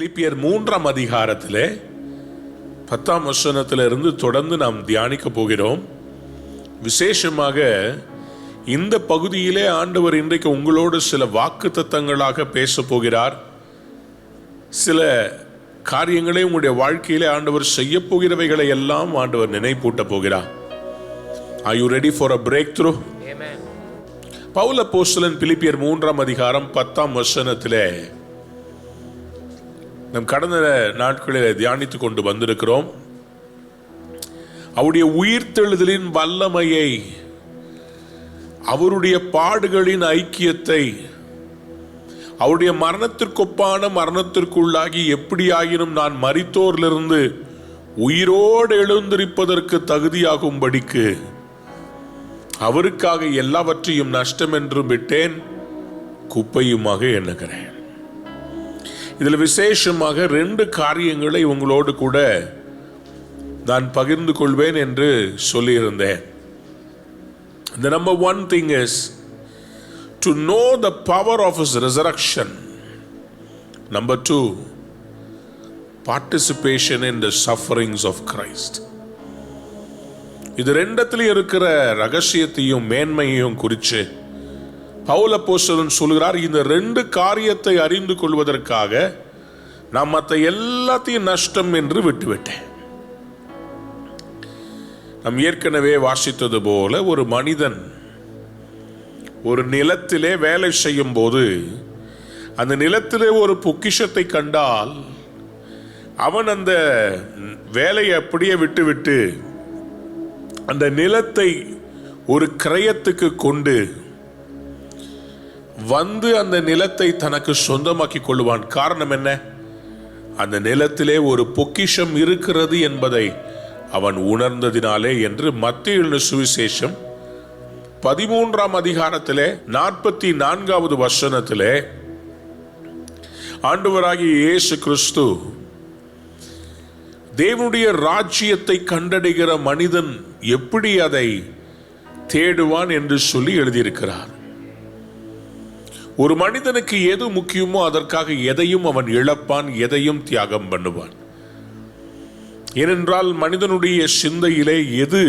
பிலிப்பியர் 3ஆம் அதிகாரத்திலே 10ஆம் வசனத்திலிருந்து தொடர்ந்து நாம் தியானிக்க போகிறோம். விசேஷமாக இந்த பகுதியிலே ஆண்டவர் இன்றைக்கு உங்களோடு சில வாக்குத்தத்தங்களாக பேச போகிறார். சில காரியங்களை உங்களுடைய வாழ்க்கையிலே ஆண்டவர் செய்ய போகிறவைகளை எல்லாம் ஆண்டவர் நினைப்பூட்ட போகிறார். Are you ready for a breakthrough? Amen. Pavul அப்போஸ்தலன் பிலிப்பியர் 3ஆம் அதிகாரம் 10ஆம் வசனத்திலே நம் கடந்த நாட்களில் தியானித்துக் கொண்டு வந்திருக்கிறோம். அவருடைய உயிர்த்தெழுதலின் வல்லமையை, அவருடைய பாடுகளின் ஐக்கியத்தை, அவருடைய மரணத்திற்கொப்பான மரணத்திற்குள்ளாகி எப்படியாயினும் நான் மரித்தோரிலிருந்து உயிரோடு எழுந்திருப்பதற்கு தகுதியாகும்படிக்கு அவருக்காக எல்லாவற்றையும் நஷ்டம் என்றும் விட்டேன், குப்பையுமாக எண்ணுகிறேன். இதில் விசேஷமாக 2 காரியங்களை உங்களோடு கூட நான் பகிர்ந்து கொள்வேன் என்று சொல்லியிருந்தேன். The number one thing is to know the power of his resurrection. Number 2, participation in the sufferings of Christ. இது 2த்துல இருக்கிற ரகசியத்தையும் மேன்மையையும் குறித்து பவுல் அப்போஸ்தலன் சொல்கிறார். இந்த 2 காரியத்தை அறிந்து கொள்வதற்காக நான் மற்ற எல்லாத்தையும் நஷ்டம் என்று விட்டுவிட்டேன். நாம் ஏற்கனவே வாசித்தது போல ஒரு மனிதன் ஒரு நிலத்திலே வேலை செய்யும் போது அந்த நிலத்திலே ஒரு பொக்கிஷத்தை கண்டால் அவன் அந்த வேலையை அப்படியே விட்டுவிட்டு அந்த நிலத்தை ஒரு கிரயத்துக்கு கொண்டு வந்து அந்த நிலத்தை தனக்கு சொந்தமாக்கி கொள்வான். காரணம் என்ன? அந்த நிலத்திலே ஒரு பொக்கிஷம் இருக்கிறது என்பதை அவன் உணர்ந்ததினாலே என்று மத்தேயு சுவிசேஷம் 13ஆம் அதிகாரத்திலே 44வது வசனத்திலே ஆண்டவராகிய இயேசு கிறிஸ்து தேவனுடைய ராஜ்யத்தை கண்டடைகிற மனிதன் எப்படி அதை தேடுவான் என்று சொல்லி எழுதியிருக்கிறார். ஒரு மனிதனுக்கு எது முக்கியமோ அதற்காக எதையும் அவன் இழப்பான், எதையும் தியாகம் பண்ணுவான். ஏனென்றால் மனிதனுடைய சிந்தையிலே எது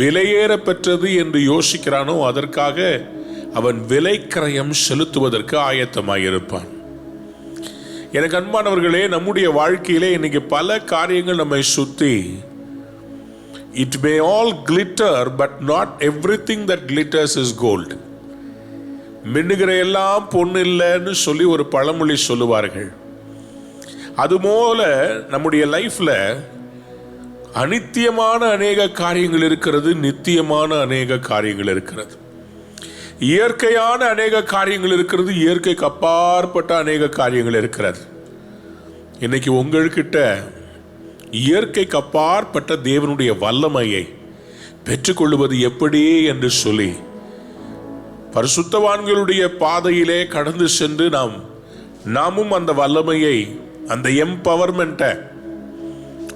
விலையேற பெற்றது என்று யோசிக்கிறானோ அதற்காக அவன் விலைக்கிரயம் செலுத்துவதற்கு ஆயத்தமாயிருப்பான். எனக்கு அன்பானவர்களே, நம்முடைய வாழ்க்கையிலே இன்னைக்கு பல காரியங்கள் நம்மை சுத்தி, it may all glitter but not everything that glitters is gold. மின்னுகிற எல்லாம் பொண்ணு இல்லைன்னு சொல்லி ஒரு பழமொழி சொல்லுவார்கள். அதுபோல நம்முடைய லைஃப்ல அநித்தியமான அநேக காரியங்கள் இருக்கிறது, நித்தியமான அநேக காரியங்கள் இருக்கிறது, இயற்கையான அநேக காரியங்கள் இருக்கிறது, இயற்கைக்கு அப்பாற்பட்ட அநேக காரியங்கள் இருக்கிறது. இன்னைக்கு உங்கள்கிட்ட இயற்கைக்கு அப்பாற்பட்ட தேவனுடைய வல்லமையை பெற்றுக்கொள்வது எப்படி என்று சொல்லி பரிசுத்தவான்களுடைய பாதையிலே கடந்து சென்று நாமும் அந்த வல்லமையை, அந்த எம்பவர்மெண்ட்டை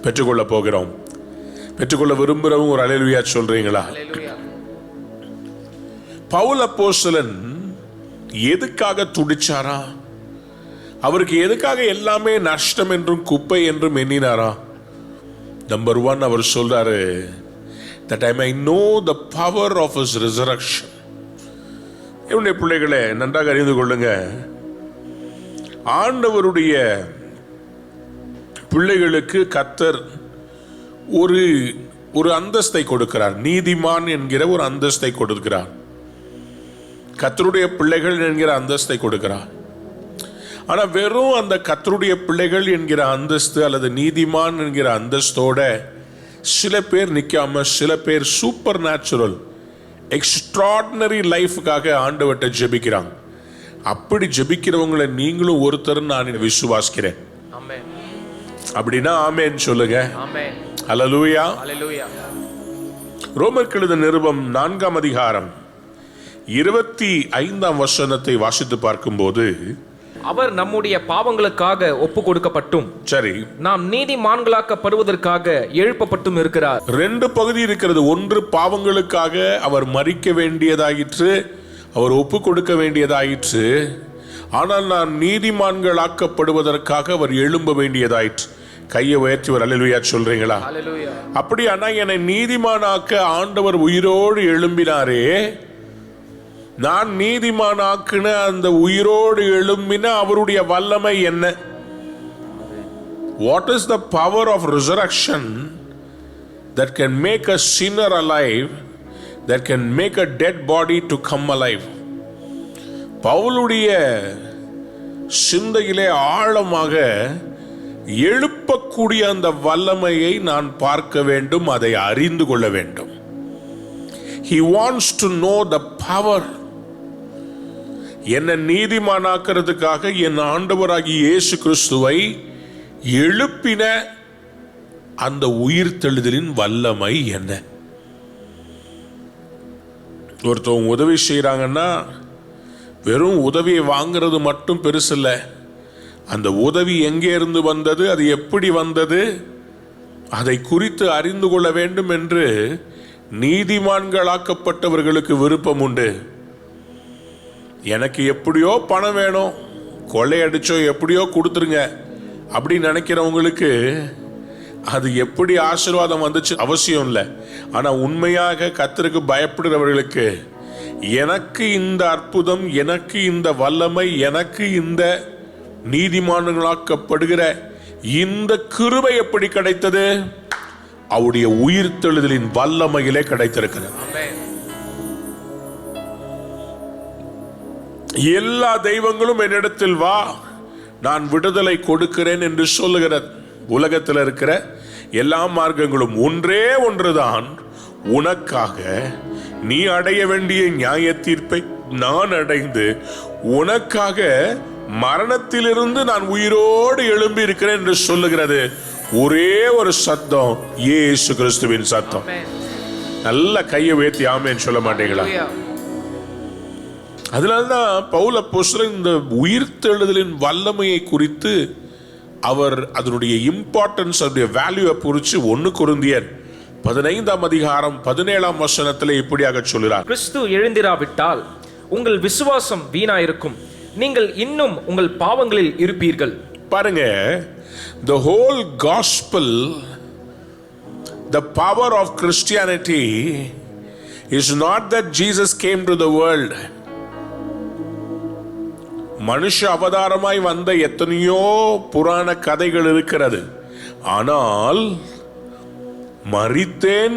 பெற்றுக்கொள்ள போகிறோம். பெற்றுக்கொள்ள விரும்புகிறவங்க ஒரு அல்லேலூயா சொல்றீங்களா? பவுல் அப்போஸ்தலன் எதுக்காக துடிச்சாரா? அவருக்கு எதுக்காக எல்லாமே நஷ்டம் என்றும் குப்பை என்றும் எண்ணினாரா? நம்பர் 1, அவர் சொல்றாரு, that I may know the power of his resurrection. என்னுடைய பிள்ளைகளை நன்றாக அறிந்து கொள்ளுங்க. ஆண்டவருடைய பிள்ளைகளுக்கு கர்த்தர் ஒரு அந்தஸ்தை கொடுக்கிறார். நீதிமான் என்கிற ஒரு அந்தஸ்தை கொடுக்கிறார். கர்த்தருடைய பிள்ளைகள் என்கிற அந்தஸ்தை கொடுக்கிறார். ஆனா வெறும் அந்த கர்த்தருடைய பிள்ளைகள் என்கிற அந்தஸ்து அல்லது நீதிமான் என்கிற அந்தஸ்தோட சில பேர் நிக்காம, சில பேர் சூப்பர் நேச்சுரல் எக்ஸ்ட்ராடினரி லைஃபுக்காக ஆண்டவர்கிட்ட ஜெபிக்கிறாங்க. அப்படி ஜெபிக்கிறவங்களை நீங்களும் ஒருத்தர் நான் விசுவாசிக்கிறேன். அப்படின்னா ஆமென் சொல்லுங்க. அல்லேலூயா. ரோமருக்கு எழுதின நிருபம் 4ஆம் அதிகாரம் 25ஆம் வசனத்தை வாசித்து பார்க்கும்போது, அவர் நம்முடைய பாவங்களுக்காக ஒப்பு கொடுக்கப்பட்டும் சரி நாம் நீதிமான்களாக்கப்படுவதற்காக எழுப்பப்பட்டும் இருக்கிறார். 2 பகுதி இருக்கிறது. ஒன்று, பாவங்களுக்காக அவர் மரிக்க வேண்டியதாயிற்று, அவர் ஒப்பு கொடுக்க வேண்டியதாயிற்று. ஆனால் நான் நீதிமான்கள் ஆக்கப்படுவதற்காக அவர் எழும்ப வேண்டியதாயிற்று. கையை உயர்த்தி ஒரு அல்லேலூயா சொல்றீங்களா? அப்படியானா என்னை நீதிமானாக்க ஆண்டவர் உயிரோடு எழும்பினாரே, நான் நீதிமானாக்குன அந்த உயிரோடு எழும்பின அவருடைய வல்லமை என்ன? What is the power of resurrection that can make a sinner alive, that can make a dead body to come alive? பவுலுடைய சிந்தையிலே ஆழமாக எழுப்பக்கூடிய அந்த வல்லமையை நான் பார்க்க வேண்டும், அதை அறிந்து கொள்ள வேண்டும். He wants to know the power. என்னை நீதிமானாக்கிறதுக்காக என் ஆண்டவராகிய இயேசு கிறிஸ்துவை எழுப்பின அந்த உயிர்த்தெழுதலின் வல்லமை என்ன? ஒருத்தவங்க உதவி செய்யறாங்கன்னா வெறும் உதவியை வாங்கிறது மட்டும் பெருசில்ல, அந்த உதவி எங்கே இருந்து வந்தது, அது எப்படி வந்தது, அதை குறித்து அறிந்து கொள்ள வேண்டும் என்று நீதிமான்களாக்கப்பட்டவர்களுக்கு விருப்பம் உண்டு. எனக்கு எப்படியோ பணம் வேணும், கொள்ளையடிச்சோ எப்படியோ கொடுத்துருங்க அப்படின்னு நினைக்கிறவங்களுக்கு அது எப்படி ஆசீர்வாதம் வந்துச்சு அவசியம் இல்லை. ஆனால் உண்மையாக கர்த்தருக்கு பயப்படுகிறவர்களுக்கு எனக்கு இந்த அற்புதம், எனக்கு இந்த வல்லமை, எனக்கு இந்த நீதிமான்களாக்கப்படுகிற இந்த கிருபை எப்படி கிடைத்தது? அவருடைய உயிர்த்தெழுதலின் வல்லமையிலே கிடைத்திருக்கிறது. எல்லா தெய்வங்களும் என்னிடத்தில் வா, நான் விடுதலை கொடுக்கிறேன் என்று சொல்லுகிறது. உலகத்தில் இருக்கிற எல்லா மார்க்கங்களும் ஒன்றே ஒன்றுதான், உனக்காக நீ அடைய வேண்டிய நியாய தீர்ப்பை நான் அடைந்து உனக்காக மரணத்திலிருந்து நான் உயிரோடு எழும்பி இருக்கிறேன் என்று சொல்லுகிறது. ஒரே ஒரு சத்தம், இயேசு கிறிஸ்துவின் சத்தம். நல்ல கையை உயர்த்தி ஆமென் சொல்ல மாட்டீங்களா? அதனால்தான் பவுல் அப்போஸ்தலன் இந்த உயிர்த்தெழுதலின் வல்லமையை குறித்து அவர் அதனுடைய இம்பார்ட்டன்ஸ், அதனுடைய வேல்யூவை குறித்து 1 கொரிந்தியர் 15:17 இப்படியாக சொல்கிறார். கிறிஸ்து எழுந்திராவிட்டால் உங்கள் விசுவாசம் வீணாயிருக்கும், நீங்கள் இன்னும் உங்கள் பாவங்களில் இருப்பீர்கள். பாருங்க, the whole gospel, the power of Christianity is not that Jesus came to the world. மனுஷ அவதாரமாய் வந்த எத்தனையோ புராண கதைகள் இருக்கிறது. ஆனால் மரித்தேன்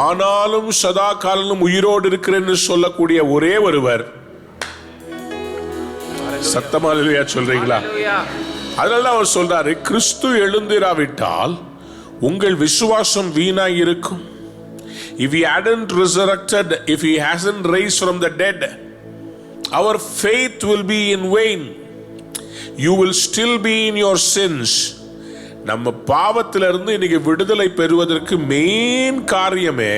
ஆனாலும் சதா காலம் உயிரோடு இருக்கிறேன் சொல்லக்கூடிய ஒரே ஒருவர். சத்தமா அல்லேலூயா சொல்றீங்களா? அதனால அவர் சொல்றாரு, கிறிஸ்து எழுந்திராவிட்டால் உங்கள் விசுவாசம் வீணாய் இருக்கும். If he hadn't resurrected, if he hasn't raised from the dead, our faith will be in vain. You will still be in your sins. நம்ம பாவத்திலிருந்து இன்னைக்கு விடுதலை பெறுவதற்கு மெயின் காரியமே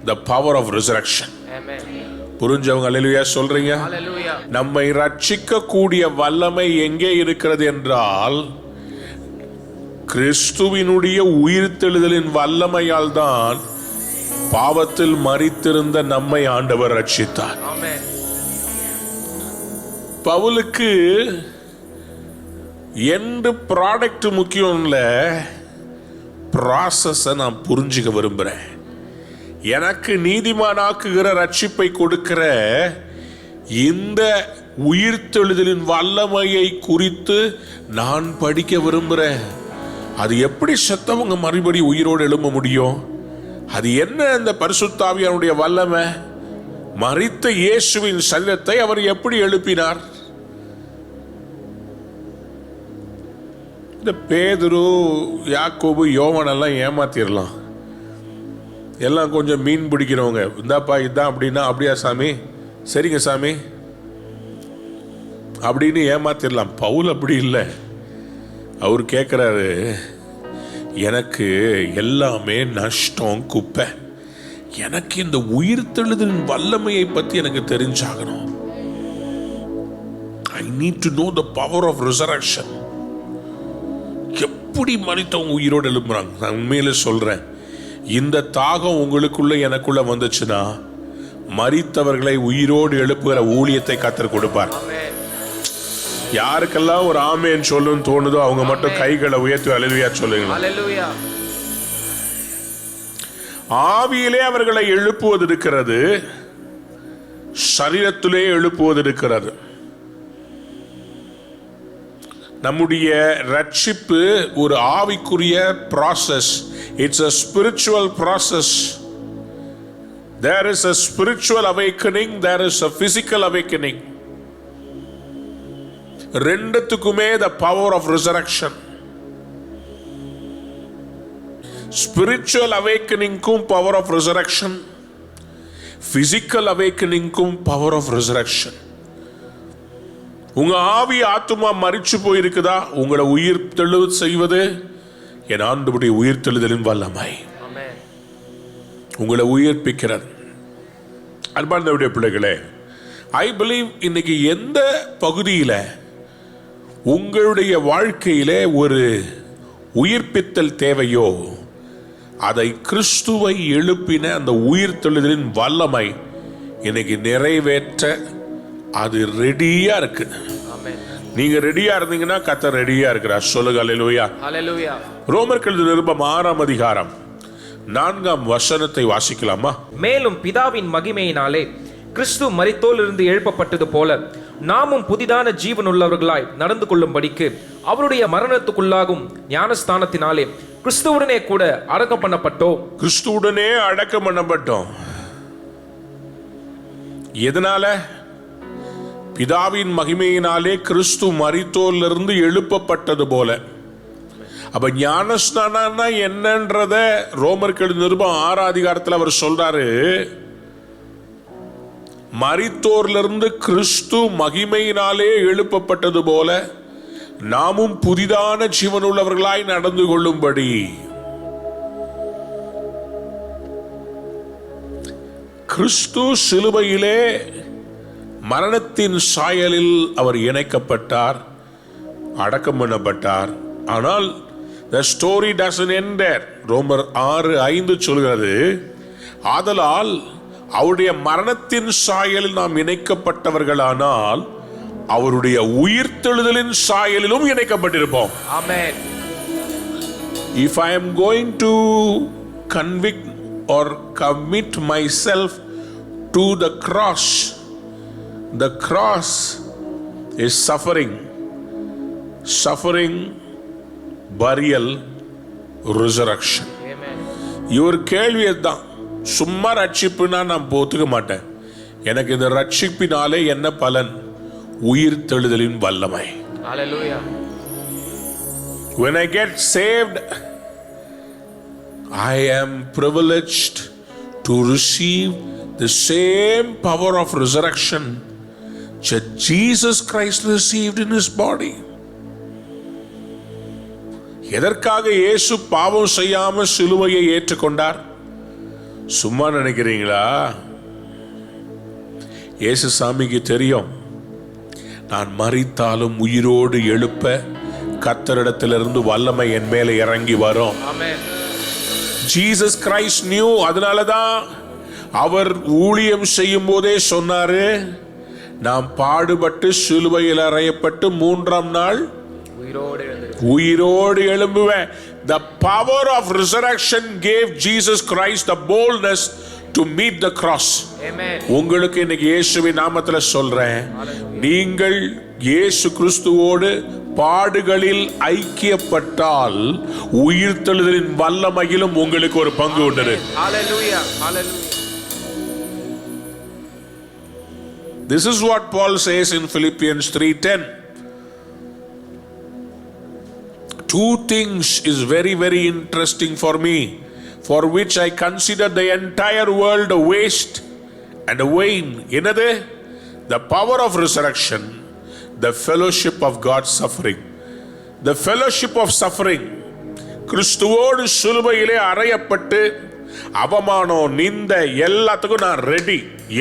the power of resurrection. புரிஞ்சவங்க அல்லேலூயா சொல்றீங்க? நம்மை ரட்சிக்க கூடிய வல்லமை எங்கே இருக்கிறது என்றால் கிறிஸ்துவினுடைய உயிர்த்தெழுதலின் வல்லமையால் தான் பாவத்தில் மரித்திருந்த நம்மை ஆண்டவர் ரட்சித்தார். பவுலுக்கு எந்த ப்ராடக்ட் முக்கியம் இல்ல, ப்ராசஸை நான் புரிஞ்சுக்க விரும்புகிறேன். எனக்கு நீதிமானாக்குகிற ரட்சிப்பை கொடுக்கிற இந்த உயிர்த்தெழுதலின் வல்லமையை குறித்து நான் படிக்க விரும்புகிறேன். அது எப்படி செத்தவங்க மறுபடி உயிரோடு எழும்ப முடியும்? அது என்ன அந்த பரிசுத்த ஆவியானுடைய வல்லமை? மரித்த இயேசுவின் சரீரத்தை அவர் எப்படி எழுப்பினார்? இந்த பேதுரு, யாக்கோபு, யோவான் எல்லாம் ஏமாத்திரலாம். எல்லாம் கொஞ்சம் மீன் பிடிக்கிறவங்க, இந்தாப்பா இதான் அப்படின்னா அப்படியா சாமி, சரிங்க சாமி அப்படின்னு ஏமாத்திரலாம். பவுல் அப்படி இல்லை. அவர் கேட்குறாரு, எனக்கு எல்லாமே நஷ்டம், குப்பை. எனக்கு இந்த உயிர்த்தெழுதலின் வல்லமையை பற்றி எனக்கு தெரிஞ்சாகணும். I need to know the power of resurrection. எப்படி மரித்தவங்க உயிரோடு எழுப்புறாங்க? நான் உண்மையில சொல்றேன், இந்த தாகம் உங்களுக்குள்ள எனக்குள்ள வந்துச்சுன்னா மரித்தவர்களை உயிரோடு எழுப்புகிற ஊழியத்தை கர்த்தர் கொடுப்பார். யாருக்கெல்லாம் ஒரு ஆமேன் சொல்லுன்னு தோணுதோ அவங்க மட்டும் கைகளை உயர்த்தி அல்லேலூயா சொல்லுங்க. ஹalleluya. ஆவியிலே அவர்களை எழுப்புவது இருக்கிறது, சரீரத்திலே எழுப்புவது இருக்கிறது. நம்முடைய ரட்சிப்பு ஒரு ஆவிக்குரிய process. It's a spiritual process. There is a spiritual awakening, there is a physical awakening. ரெண்டுத்துக்குமே the power of resurrection. Spiritual awakening-க்கும் power of resurrection, physical awakening-க்கும் power of resurrection. உங்க ஆவி ஆத்துமா மரிச்சு போயிருக்குதா, உங்களை உயிர் தெழு செய்வது என் ஆண்டவருடைய உயிர் தெழுதலின் வல்லமை. உங்களை உயிர்ப்பிக்கிறது. அன்பார்ந்தவருடைய பிள்ளைகளே, ஐ பிலீவ் இன்னைக்கு எந்த பகுதியில உங்களுடைய வாழ்க்கையிலே ஒரு உயிர்ப்பித்தல் தேவையோ அதை கிறிஸ்துவை எழுப்பின அந்த உயிர் தெழுதலின் வல்லமை இன்னைக்கு நிறைவேற்ற அது ரெடியா இருக்கு. நீங்க ரெடியா இருந்தீங்கன்னா கர்த்தர் ரெடியா இருக்கிறார். சொல்லுங்க அல்லேலூயா. ஹalleluya. ரோமர்கள் நிருபம் 6ஆம் அதிகாரம் 4ஆம் வசனத்தை வாசிக்கலாமா? மேலும் பிதாவின் மகிமையினாலே கிறிஸ்து மரித்தோரிலிருந்து எழுப்பப்பட்டது போல நாமும் புதிதான ஜீவனுள்ளவர்களாய் நடந்து கொள்ளும்படிக்கு அவருடைய மரணத்துக்குள்ளாகும் ஞானஸ்தானத்தினாலே கிறிஸ்துவுடனே கூட அடக்கம் பண்ணப்பட்டோம். கிறிஸ்துவுடனே அடக்கம் பண்ணப்பட்டோம். எதனால? பிதாவின் மகிமையினாலே கிறிஸ்து மரித்தோரிலிருந்து எழுப்பப்பட்டது போல. அப்ப ஞானஸ்நானம்னா என்னன்றத ரோமர்கள் நிருபம் 6ஆம் அதிகாரத்தில் அவர் சொல்றாரு. மரித்தோரிலிருந்து கிறிஸ்து மகிமையினாலே எழுப்பப்பட்டது போல நாமும் புதிதான ஜீவனுள்ளவர்களாய் நடந்து கொள்ளும்படி. கிறிஸ்து சிலுவையிலே மரணத்தின் சாயலில் அவர் இணைக்கப்பட்டார், அடக்கம் பண்ணப்பட்டார். ஆனால் the story doesn't end there. ரோமர் 6:5 சொல்கிறது, ஆதலால் அவருடைய மரணத்தின் சாயலில் நாம் இணைக்கப்பட்டவர்களானால் அவருடைய உயிர்த்தெழுதலின் சாயலிலும் இணைக்கப்பட்டிருப்போம். ஆமென். If I am going to convict or commit myself to the cross is suffering, burial, resurrection. Amen. இவர் கேள்வி தான், சும்மா ரட்சிப்புனா நான் போத்துக்க மாட்டேன், எனக்கு இந்த ரட்சிப்பினாலே என்ன பலன்? உயிர் தெழுதலின் வல்லமை. Hallelujah. When I get saved, I am privileged to receive the same power of resurrection that Jesus Christ received in his body. எதற்காக இயேசு பாவம் செய்யாம சிலுவையை ஏற்றுக்கொண்டார்? சும்மா நினைக்கிறீங்களா? இயேசு சாமிக்கு தெரியும், நான் மரித்தாலும் உயிரோடு எழுப்ப கர்த்தரிடத்திலிருந்து வல்லமை என் மேலே இறங்கி வரும். Jesus Christ new. அதனாலதான் அவர் ஊழியம் செய்யும் போதே சொன்னாரு, நாம் பாடுபட்டு சிலுவையில் அறையப்பட்டு 3ஆம் நாள் உயிரோடு எழும்புவேன். The power of resurrection gave Jesus Christ the boldness to meet the cross. Amen. உங்களுக்கு இன்னைக்கு இயேசுவின் நாமத்தில் சொல்றேன், நீங்கள் இயேசு கிறிஸ்துவோடு பாடுகளில் ஐக்கியப்பட்டால் உயிர்த்தெழுதலின் வல்லமையிலும் உங்களுக்கு ஒரு பங்கு உண்டு. Hallelujah. Hallelujah. This is what Paul says in Philippians 3:10. Two things is very, very interesting for me, for which I consider the entire world a waste and a vain. Enade? The power of resurrection, the fellowship of God's suffering. The fellowship of suffering. கிறிஸ்துவோடு சிலுவையிலே அறையப்பட்டு அவமானம், நிந்த எல்லாத்துக்கும் நான் ready.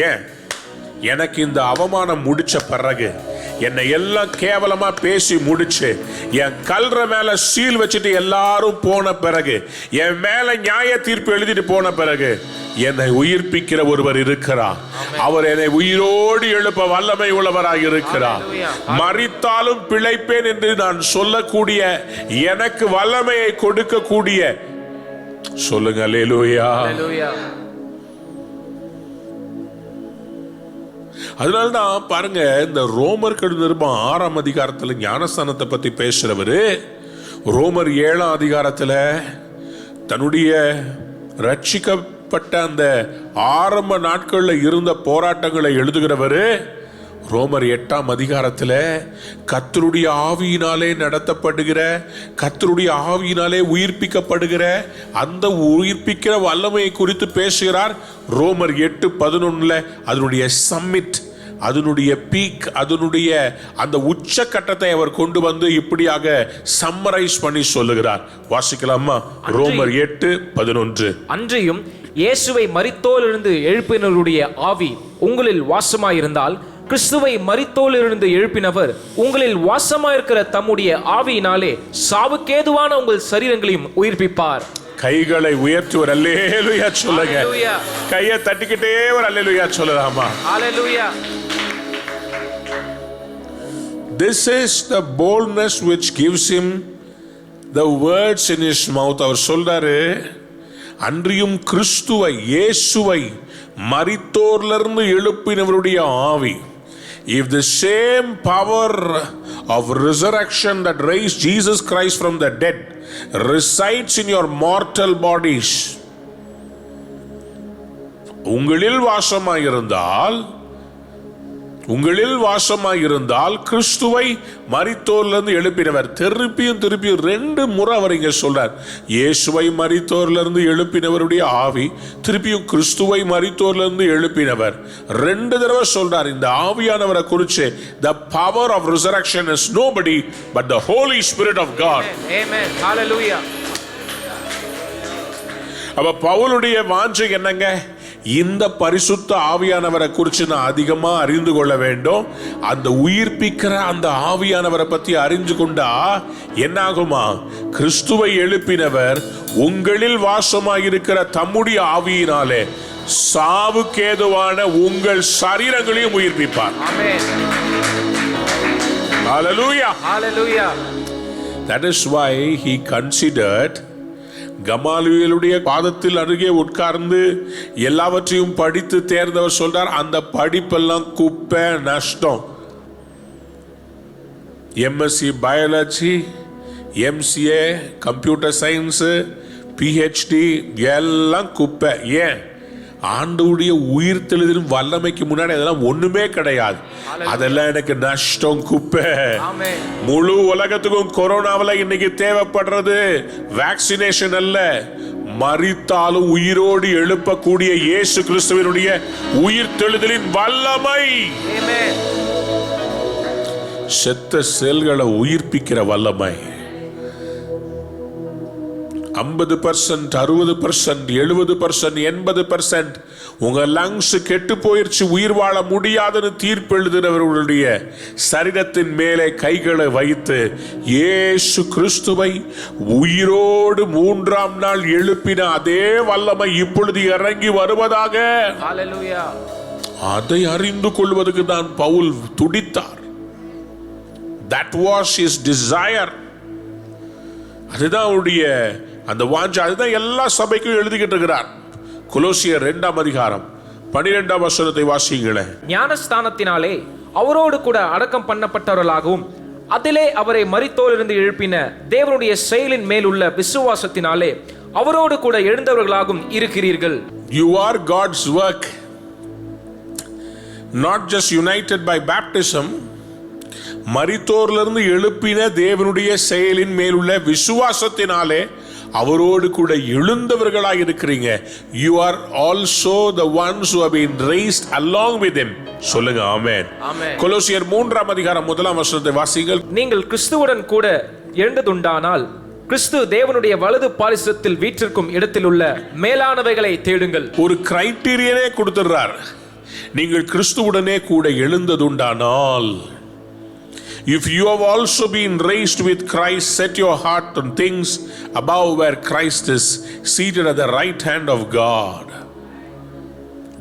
ஏன்? எனக்கு இந்த அவமானம் முடிச்ச பிறகு, என்னை எல்லாம் கேவலமா பேசி முடிச்சு, என் கல்ற மேல சீல் வச்சுட்டு எல்லாரும் போன பிறகு, என் மேல நியாய தீர்ப்பு எழுதிட்டு போன பிறகு, என்னை உயிர்ப்பிக்கிற ஒருவர் இருக்கிறார். அவர் என்னை உயிரோடு எழுப்ப வல்லமை உள்ளவராக இருக்கிறார். மரித்தாலும் பிழைப்பேன் என்று நான் சொல்லக்கூடிய, எனக்கு வல்லமையை கொடுக்கக்கூடிய, சொல்லுங்க அல்லேலூயா. அதனால்தான் பாருங்க, இந்த ரோமர் நிருபம் 6ஆம் அதிகாரத்துல ஞானஸ்தானத்தை பத்தி பேசுறவரு, ரோமர் 7ஆம் அதிகாரத்துல தன்னுடைய ரட்சிக்கப்பட்ட அந்த ஆரம்ப நாட்கள்ல இருந்த போராட்டங்களை எழுதுகிறவரு, ரோமர் 8ஆம் அதிகாரத்துல கர்த்தருடைய ஆவியினாலே நடத்தப்படுகிற, கர்த்தருடைய ஆவியினாலே உயிர்ப்பிக்கப்படுகிற அந்த உயிர்ப்பிக்கிற வல்லமையை குறித்து பேசுகிறார். ரோமர் 8:11 அதனுடைய சம்மிட், அதனுடைய பீக், அதனுடைய அந்த உச்சக்கட்டத்தை அவர் கொண்டு வந்து இப்படியாக சம்மரைஸ் பண்ணி சொல்லுகிறார். வாசிக்கலாமா? ரோமர் 8:11. அன்றியும் இயேசுவை மரித்தோரிலிருந்து எழுப்பினருடைய ஆவி உங்களில் வாசமாயிருந்தால், கிறிஸ்துவை மரித்தோரிலிருந்து எழுப்பினவர் உங்களில் வாசமாயிருக்கிற தம்முடைய ஆவியினாலே சாவுக்கேதுவான உங்கள் சரீரங்களையும் உயிர்ப்பிப்பார். கைகளை உயர்த்தி ஒரு அல்லேலூயா சொல்லுங்க. கையை தட்டிக்கிட்டே ஒரு அல்லேலூயா சொல்லலாமா? அல்லேலூயா. This is the boldness which gives him the words in his mouth. அவர் சொல்றாரு, அன்றியும் கிறிஸ்துவை, இயேசுவை மரித்தோரிலிருந்து எழுப்பினவருடைய ஆவி, if the same power of resurrection that raised Jesus Christ from the dead resides in your mortal bodies, உங்களில் வாசமாயிருந்தால் கிறிஸ்துவை மரித்தோரிலிருந்து எழுப்பினவர். திருப்பியும் 2 முறை அவர் இங்க சொல்றார். இயேசுவை மரித்தோரிலிருந்து எழுப்பினவருடைய ஆவி, திருப்பியும் கிறிஸ்துவை மரித்தோரிலிருந்து எழுப்பினவர், 2 தடவை சொல்றார். இந்த ஆவியானவரை குறித்து, the power of resurrection is nobody but the Holy Spirit of God. Amen. Hallelujah. அப்ப பவுலுடைய வாஞ்சை என்னங்க? இந்த பரிசுத்த ஆவியானவரை குறித்து நான் அதிகமா அறிந்து கொள்ள வேண்டும். அந்த உயிர்ப்பிக்கிற அந்த ஆவியானவரை பத்தி அறிந்து கொண்டா என்னாகுமா? கிறிஸ்துவை எழுப்பினவர் உங்களில் வாசமாயிருக்கிற தம்முடைய ஆவியினாலே சாவுக்கேதுவான உங்கள் சரீரங்களையும் உயிர்ப்பிப்பார். Hallelujah. Hallelujah. That is why he considered, கமாலியேலுடைய பாதத்தில் அருகே உட்கார்ந்து எல்லாவற்றையும் படித்து தேர்ந்தவர் சொல்றார், அந்த படிப்பெல்லாம் குப்பை, நஷ்டம். MSc biology, MCA computer science, PhD எல்லாம் குப்பை. ஏன்? ஆண்டவருடைய உயிர்த்தெழுதலின் வல்லமைக்கு முன்னாடி அதெல்லாம் ஒண்ணுமே கிடையாது. அதெல்லாம் எனக்கு நஷ்டம், குப்பை. முழு உலகத்துக்கும் கொரோனாவில் இன்னைக்கு தேவைப்படுறது வேக்சினேஷன் அல்ல, மரித்தாலும் உயிரோடு எழுப்பக்கூடிய இயேசு கிறிஸ்துவினுடைய உயிர்த்தெழுதலின் வல்லமை. செத்த செல்களை உயிர்ப்பிக்கிற வல்லமை. 50%, 60%, 70%, 80% உங்க லங்ஸ் கெட்டு போயிருச்சு, உயிர் வாழ முடியாதுன்னு தீர்ப்பு எழுதுகிறவர்களுடைய சரீரத்தின் மேலே கைகளை வைத்து இயேசு கிறிஸ்துவை உயிரோடு 3ஆம் நாள் எழுப்பின அதே வல்லமை இப்பொழுது இறங்கி வருவதாக. ஹல்லேலூயா. அதை அறிந்து கொள்வதற்கு தான் Pavul துடித்தார். That was his desire. அதுதான் அவருடைய அந்த வாஞ்சை. அதுதான் எல்லா சபைக்கும் எழுதிக்கிட்டு இருக்கிறார். கொலோசியர் 2ஆம் அதிகாரம் 12ஆம் வசனத்தை வாசிங்களேன். ஞானஸ்தானத்தினாலே அவரோடு கூட அடக்கம் பண்ணப்பட்டவர்களாகவும், அதிலே அவரை மரித்தோரிலிருந்து எழுப்பின தேவனுடைய செயலின் மேல் உள்ள விசுவாசத்தினாலே அவரோடு கூட எழுந்தவர்களாகவும் இருக்கிறீர்கள். You are God's work, not just united by baptism. மரித்தோரிலிருந்து எழுப்பின தேவனுடைய செயலின் மேலுள்ள விசுவாசத்தினாலே அவரோடு கூட எழுந்தவர்களாக இருக்கிறீங்க. You are also the ones who have been raised along with him. சொல்லுங்க ஆமென். கொலோசியர் 3ஆம் அதிகாரம் 1ஆம் வசனத்தை வாசிங்கள். நீங்கள் கிறிஸ்துவுடன் கூட எழுந்ததுண்டானால் கிறிஸ்து தேவனுடைய வலது பாரிசத்தில் வீற்றிருக்கும் இடத்தில் உள்ள மேலானவைகளை தேடுங்கள். ஒரு கிரைட்டீரியனே கொடுத்துறார். நீங்கள் கிறிஸ்துவுடனே கூட எழுந்ததுண்டானால், if you have also been raised with Christ, set your heart on things above where Christ is seated at the right hand of God.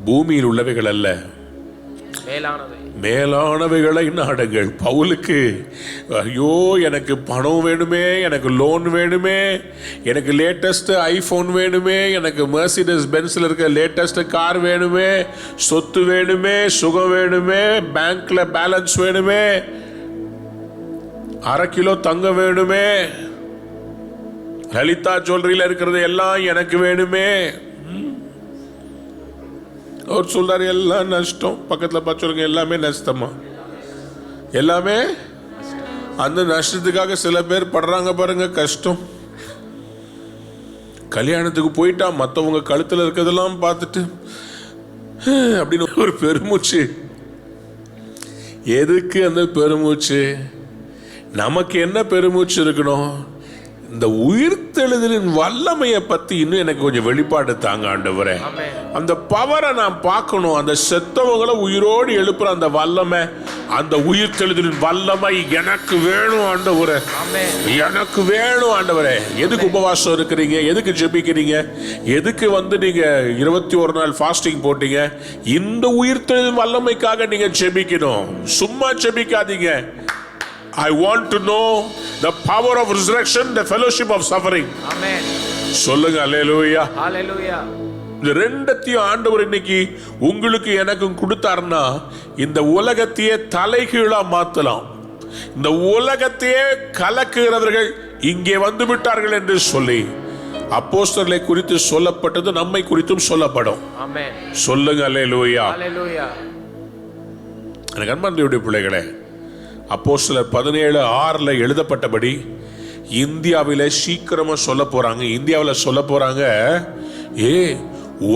பூமியில் உள்ளவைகள் அல்ல, மேலானவைகளை நாடுங்கள். பவுலுக்கு ஐயோ எனக்கு பணம் வேணுமே, எனக்கு லோன் வேணுமே, எனக்கு லேட்டஸ்ட் ஐபோன் வேணுமே, எனக்கு மெர்சிடஸ் பென்ஸ்ல இருக்க லேட்டஸ்ட் கார் வேணுமே, சொத்து வேணுமே, சுகம் வேணுமே, பேங்க்ல பேலன்ஸ் வேணுமே, 1/2 கிலோ தங்கம் வேணுமே, லலிதா ஜுவல்லரியில இருக்கிறது எல்லாம் எனக்கு வேணுமே. அவர் சொல்றாரு எல்லாம் நஷ்டம். பக்கத்தில் பார்த்து சொல்லுங்க, எல்லாமே நஷ்டமா? எல்லாமே. அந்த நஷ்டத்துக்காக சில பேர் படுறாங்க பாருங்க கஷ்டம். கல்யாணத்துக்கு போயிட்டா மற்றவங்க கழுத்தில் இருக்கிறதெல்லாம் பார்த்துட்டு அப்படின்னு ஒரு பெருமூச்சு. எதுக்கு அந்த பெருமூச்சு? நமக்கு என்ன பெருமூச்சு இருக்கணும்? இந்த உயிர்த்தெழுதலின் வல்லமையை பத்தி இன்னும் எனக்கு கொஞ்சம் வெளிப்பாடு தாங்க ஆண்டவரே. அந்த பவரை நான் பார்க்கணும். அந்த செத்தவங்களை உயிரோடு எழுப்புற அந்த வல்லமை, அந்த உயிர்த்தெழுதலின் வல்லமை எனக்கு வேணும் ஆண்டவரே, எனக்கு வேணும் ஆண்டவரே. எதுக்கு உபவாசம் இருக்கிறீங்க? எதுக்கு ஜெபிக்கிறீங்க? எதுக்கு நீங்க 21 நாள் ஃபாஸ்டிங் போட்டீங்க? இந்த உயிர்த்தெழுதலின் வல்லமைக்காக நீங்க ஜெபிக்கணும். சும்மா ஜெபிக்காதீங்க. I want to know the power of resurrection, the fellowship of suffering. Amen. சொல்லுங்க அல்லேலூயா. ஹalleluya. இந்த ரெண்டத்தையும் ஆண்டவர் இன்னைக்கு உங்களுக்கு எனக்கும் கொடுத்தாருன்னா இந்த உலகத்தையே தலைகீழா மாத்தலாம். இந்த உலகத்தையே கலக்குகிறவர்கள் இங்கே வந்து விட்டார்கள் என்று சொல்லி அப்போஸ்தலரை குறித்து சொல்லப்பட்டது நம்மை குறித்தும் சொல்லப்படும். ஆமென். சொல்லுங்க அல்லேலூயா. ஹalleluya. எனக்கு அன்பார்ந்தவருடைய பிள்ளைகளே, அப்போஸ்தலர் 17:6 எழுதப்பட்டபடி இந்தியாவில் சீக்கிரமா சொல்ல போறாங்க. இந்தியாவில் சொல்ல போறாங்க,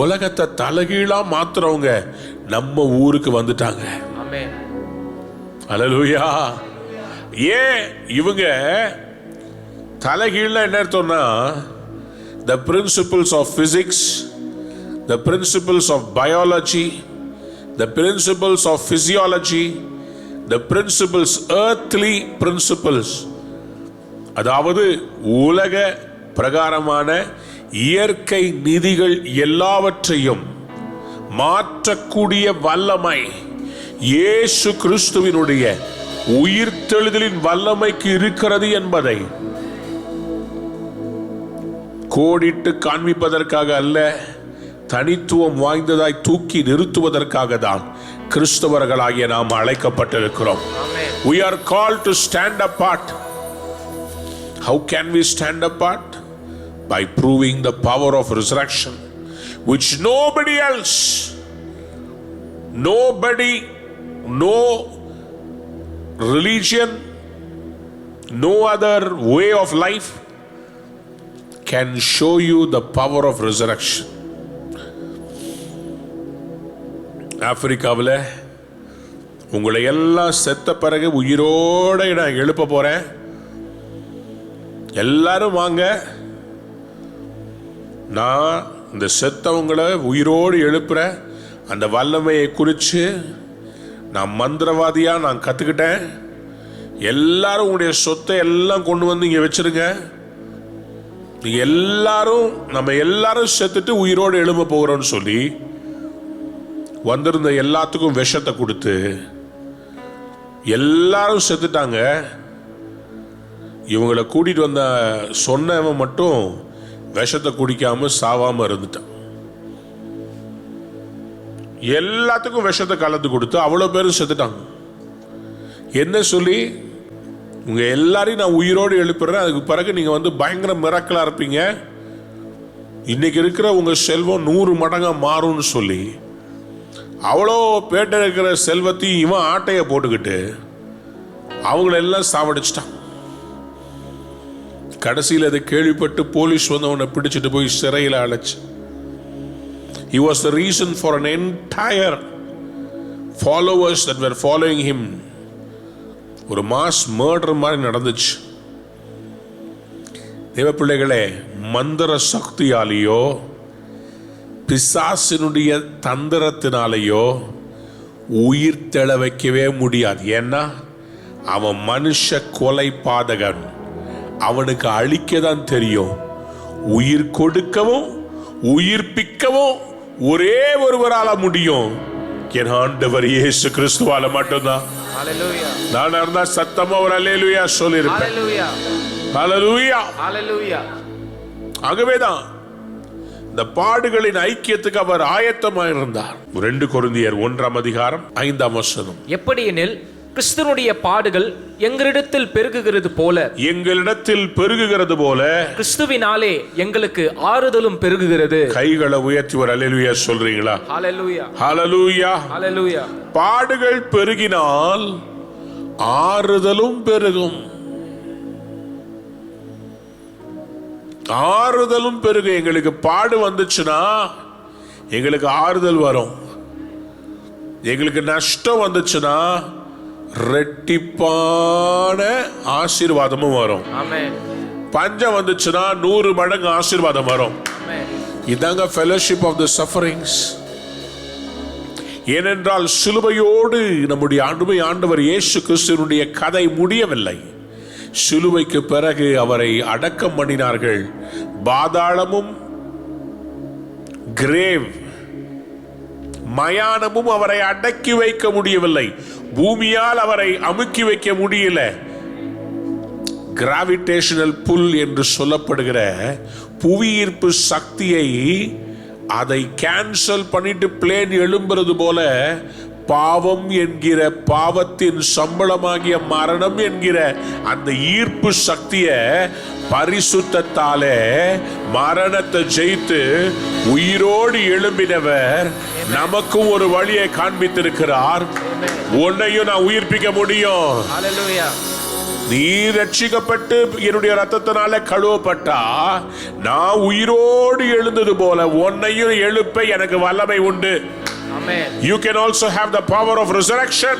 உலகத்தை தலைகீழா மாத்துறவங்க நம்ம ஊருக்கு வந்துட்டாங்க. ஆமென். அல்லேலூயா. இவங்க தலைகீழ என்ன அர்த்தம்னா, the principles of physics, the principles of biology, the principles of physiology, the principles, earthly principles, அதாவது உலக பிரகாரமான இயற்கை நிதிகள் எல்லாவற்றையும் மாற்றக்கூடிய வல்லமை இயேசு கிறிஸ்துவினுடைய உயிர்த்தெழுதலின் வல்லமைக்கு இருக்கிறது என்பதை கோடிட்டு காண்பிப்பதற்காக அல்ல, தனித்துவம் வாய்ந்ததாய் தூக்கி நிறுத்துவதற்காக தான் கிறிஸ்தவர்களாகிய நாம் அழைக்கப்பட்டிருக்கிறோம். We are called to stand apart. How can we stand apart? By proving the power of resurrection, which nobody else, nobody, no religion, no other way of life can show you the power of resurrection. ஆப்பிரிக்காவில் உங்களை எல்லாம் செத்த பிறகு உயிரோட நான் எழுப்ப போறேன், எல்லாரும் வாங்க, நான் இந்த செத்தவங்களை உயிரோடு எழுப்புற அந்த வல்லமையை குறித்து நான் மந்திரவாதியா நான் கத்துக்கிட்டேன், எல்லாரும் உங்களுடைய சொத்தை எல்லாம் கொண்டு வந்து இங்க வச்சிருங்க, நீங்க எல்லாரும் நம்ம எல்லாரும் செத்துட்டு உயிரோடு எழும்ப போகிறோம்னு சொல்லி வந்திருந்த எல்லாத்துக்கும் விஷத்தை கொடுத்து எல்லாரும் செத்துட்டாங்க. இவங்களை கூட்டிட்டு வந்த சொன்னவன் மட்டும் விஷத்தை குடிக்காம சாவாம இருந்துட்டான். எல்லாத்துக்கும் விஷத்தை கலந்து கொடுத்து அவ்வளவு பேரும் செத்துட்டாங்க. என்ன சொல்லி, உங்க எல்லாரையும் நான் உயிரோடு எழுப்புறேன், அதுக்கு பிறகு நீங்க பயங்கர மிராக்கிளா இருப்பீங்க, இன்னைக்கு இருக்கிற உங்க செல்வம் 100 மடங்கா மாறும்னு சொல்லி அவ்வளோ பேட்டை இருக்கிற செல்வத்தையும் இவன் ஆட்டைய போட்டுக்கிட்டு அவங்களெல்லாம் சாவடிச்சிட்டான். கடைசியில் அதை கேள்விப்பட்டு போலீஸ் அவனை பிடிச்சிட்டு போய் சிறையில் அழைச்சு, he was the reason for an entire followers that were following him. ஒரு மாஸ் மர்டர் மாதிரி நடந்துச்சு. தேவ பிள்ளைகளே, மந்திர சக்தியாலேயோ பிசாசினுடைய தந்திரத்தினாலேயோ உயிர் தெள வைக்கவே முடியாது. ஏன்னா அவன் மனுஷ கொலை பாதகன். அவனுக்கு அழிக்க தான் தெரியும். உயிர் கொடுக்கவும் உயிர்ப்பிக்கவும் ஒரே ஒருவரால முடியும், என் ஆண்டவர் இயேசு கிறிஸ்துவால மட்டும்தான். நான் இருந்தா சத்தமா ஒரு அல்லேலூயா சொல்லிருப்பேன். ஹல்லேலூயா, ஹல்லேலூயா. ஆகவேதான் இந்த பாடுகளின் ஐக்கியத்துக்கு அவர் ஆயத்தமாயிருந்தார். 2 கொரிந்தியர் 1:5 எப்படியெனில் கிறிஸ்துனுடைய பாடுகள் எங்களிடத்தில் பெருகுகிறது போல கிறிஸ்துவினாலே எங்களுக்கு ஆறுதலும் பெருகுகிறது. கைகளை உயர்த்தி ஒரு அல்லேலூயா சொல்றீங்களா? ஹல்லேலூயா, ஹல்லேலூயா, ஹல்லேலூயா. பாடுகள் பெருகினால் ஆறுதலும் பெருகும். ஆறுதலும் பெருகும். எங்களுக்கு பாடு வந்துச்சுன்னா எங்களுக்கு ஆறுதல் வரும். எங்களுக்கு நஷ்டம் வந்துச்சுன்னா ரெட்டிப்பான ஆசீர்வாதமும் வரும். பஞ்சம் வந்துச்சுன்னா 100 மடங்கு ஆசீர்வாதம் வரும். இதாங்க ஃபெலோஷிப் ஆஃப் தி சஃபரிங்ஸ். ஏனென்றால் சிலுவையோடு நம்முடைய ஆண்டவர் இயேசு கிறிஸ்துவினுடைய கதை முடியவில்லை. சிலுவைக்கு பிறகு அவரை அடக்கம் பண்ணினார்கள். பாதாளமும் கிரேவ் மயானமும் அவரை அடக்கி வைக்க முடியவில்லை. பூமியால் அவரை அமுக்கி வைக்க முடியல. கிராவிடேஷனல் புல் என்று சொல்லப்படுகிற புவியீர்ப்பு சக்தியை அதை கேன்சல் பண்ணிட்டு பிளேன் எழும்புறது போல பாவம் என்கிற பாவத்தின் சம்பளமாகிய மரணம் என்கிற அந்த ஈர்ப்பு சக்தியை பரிசுத்தத்தாலே மரணத்தை ஜெயித்து உயிரோடு எழும்பினவர் நமக்கும் ஒரு வழியை காண்பித்திருக்கிறார். உன்னையும் நான் உயிர்ப்பிக்க முடியும். நீ ரட்சிக்கப்பட்டு என்னுடைய ரத்தத்தினால கழுவப்பட்டா நான் உயிரோடு எழுந்தது போல உன்னையும் எழுப்ப எனக்கு வல்லமை உண்டு. You can also have the power of resurrection.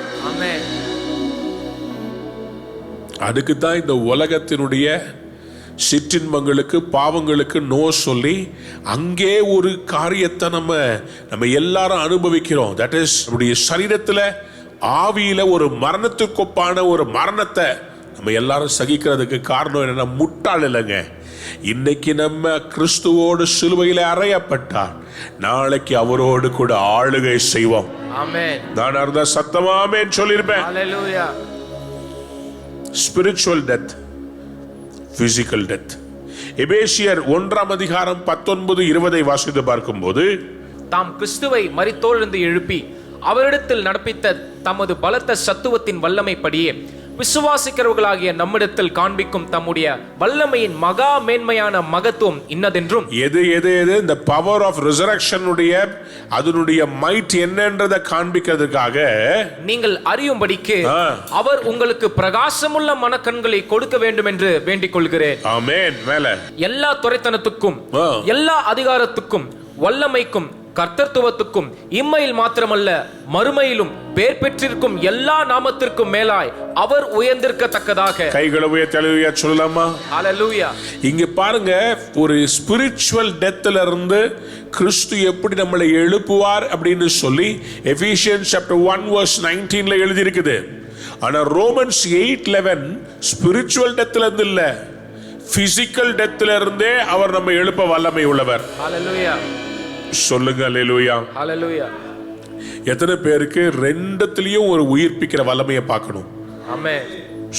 அதுக்கு தான் இந்த உலகத்தினுடைய சிற்றின்பங்களுக்கு பாவங்களுக்கு நோ சொல்லி அங்கே ஒரு காரியத்தை நம்ம எல்லாரும் அனுபவிக்கிறோம். தட் இஸ் நம்முடைய சரீரத்தில் ஆவியில ஒரு மரணத்துக்கொப்பான ஒரு மரணத்தை நம்ம எல்லாரும் சகிக்கிறதுக்கு காரணம் என்னன்னா முட்டாள் இல்லைங்க. இன்னைக்கு நம்ம கிறிஸ்துவோடு சிலுவையில் அறையப்பட்டார், நாளைக்கு அவரோடு கூட ஆளுகை செய்வோம். நான் இருந்த சத்தமா ஆமென் சொல்லிருப்பேன். Spiritual death, physical death. எபேசியர் 1:19-20 வாசித்து பார்க்கும்போது, தாம் கிறிஸ்துவை மரித்தோரிலிருந்து எழுப்பி அவரிடத்தில் நடப்பித்த தமது பலத்த சத்துவத்தின் வல்லமைப்படியே விசுவாசிக்கிறவர்களாகிய நம்மிடத்தில் காண்பிக்கும் தம்முடைய வல்லமையின் மகா மேன்மையான மகத்துவம் இன்னதென்றும். எது இந்த பவர் ஆஃப் ரிசரக்ஷன் உடைய அதனுடைய மைட் என்னன்றதை காண்பிக்கிறதுக்காக நீங்கள் அறியும்படிக்கு அவர் உங்களுக்கு பிரகாசமுள்ள மனக்கண்களை கொடுக்க வேண்டும் என்று வேண்டிக் கொள்கிறேன். ஆமென். மேல எல்லா துரைத்தனத்துக்கும் எல்லா அதிகாரத்துக்கும் வல்லமைக்கும் கர்த்தத்துவத்துக்கும் இம்மையில் மாத்திரமல்ல மறுமையிலும் பேர் பெற்றிருக்கும் எல்லா நாமத்திற்கும் மேலாய் அவர் உயர்ந்திருக்கத்தக்கதாக. கைகளை உயர்த்தி அல்லேலூயா சொல்லலாமா? ஹல்லேலூயா. இங்க பாருங்க, ஒரு ஸ்பிரிச்சுவல் டெத்ல இருந்து கிறிஸ்து எப்படி நம்மளை எழுப்புவார் அப்படின்னு சொல்லி எபிசியன்ஸ் சாப்டர் 1:19 எழுதி இருக்குது. ஆனா ரோமன்ஸ் 8:11 ஸ்பிரிச்சுவல் டெத்ல இருந்து இல்ல, பிசிக்கல் டெத்ல இருந்தே அவர் நம்ம எழுப்ப வல்லமை உள்ளவர். ஹல்லேலூயா சொல்லுங்க. அல்லேலூயா, ஹல்லேலூயா. எத்தனை பேருக்கு ரெண்டுத்திலயும் ஒரு உயிர்ப்பிக்கிற வல்லமையை பார்க்கணும்? ஆமென்.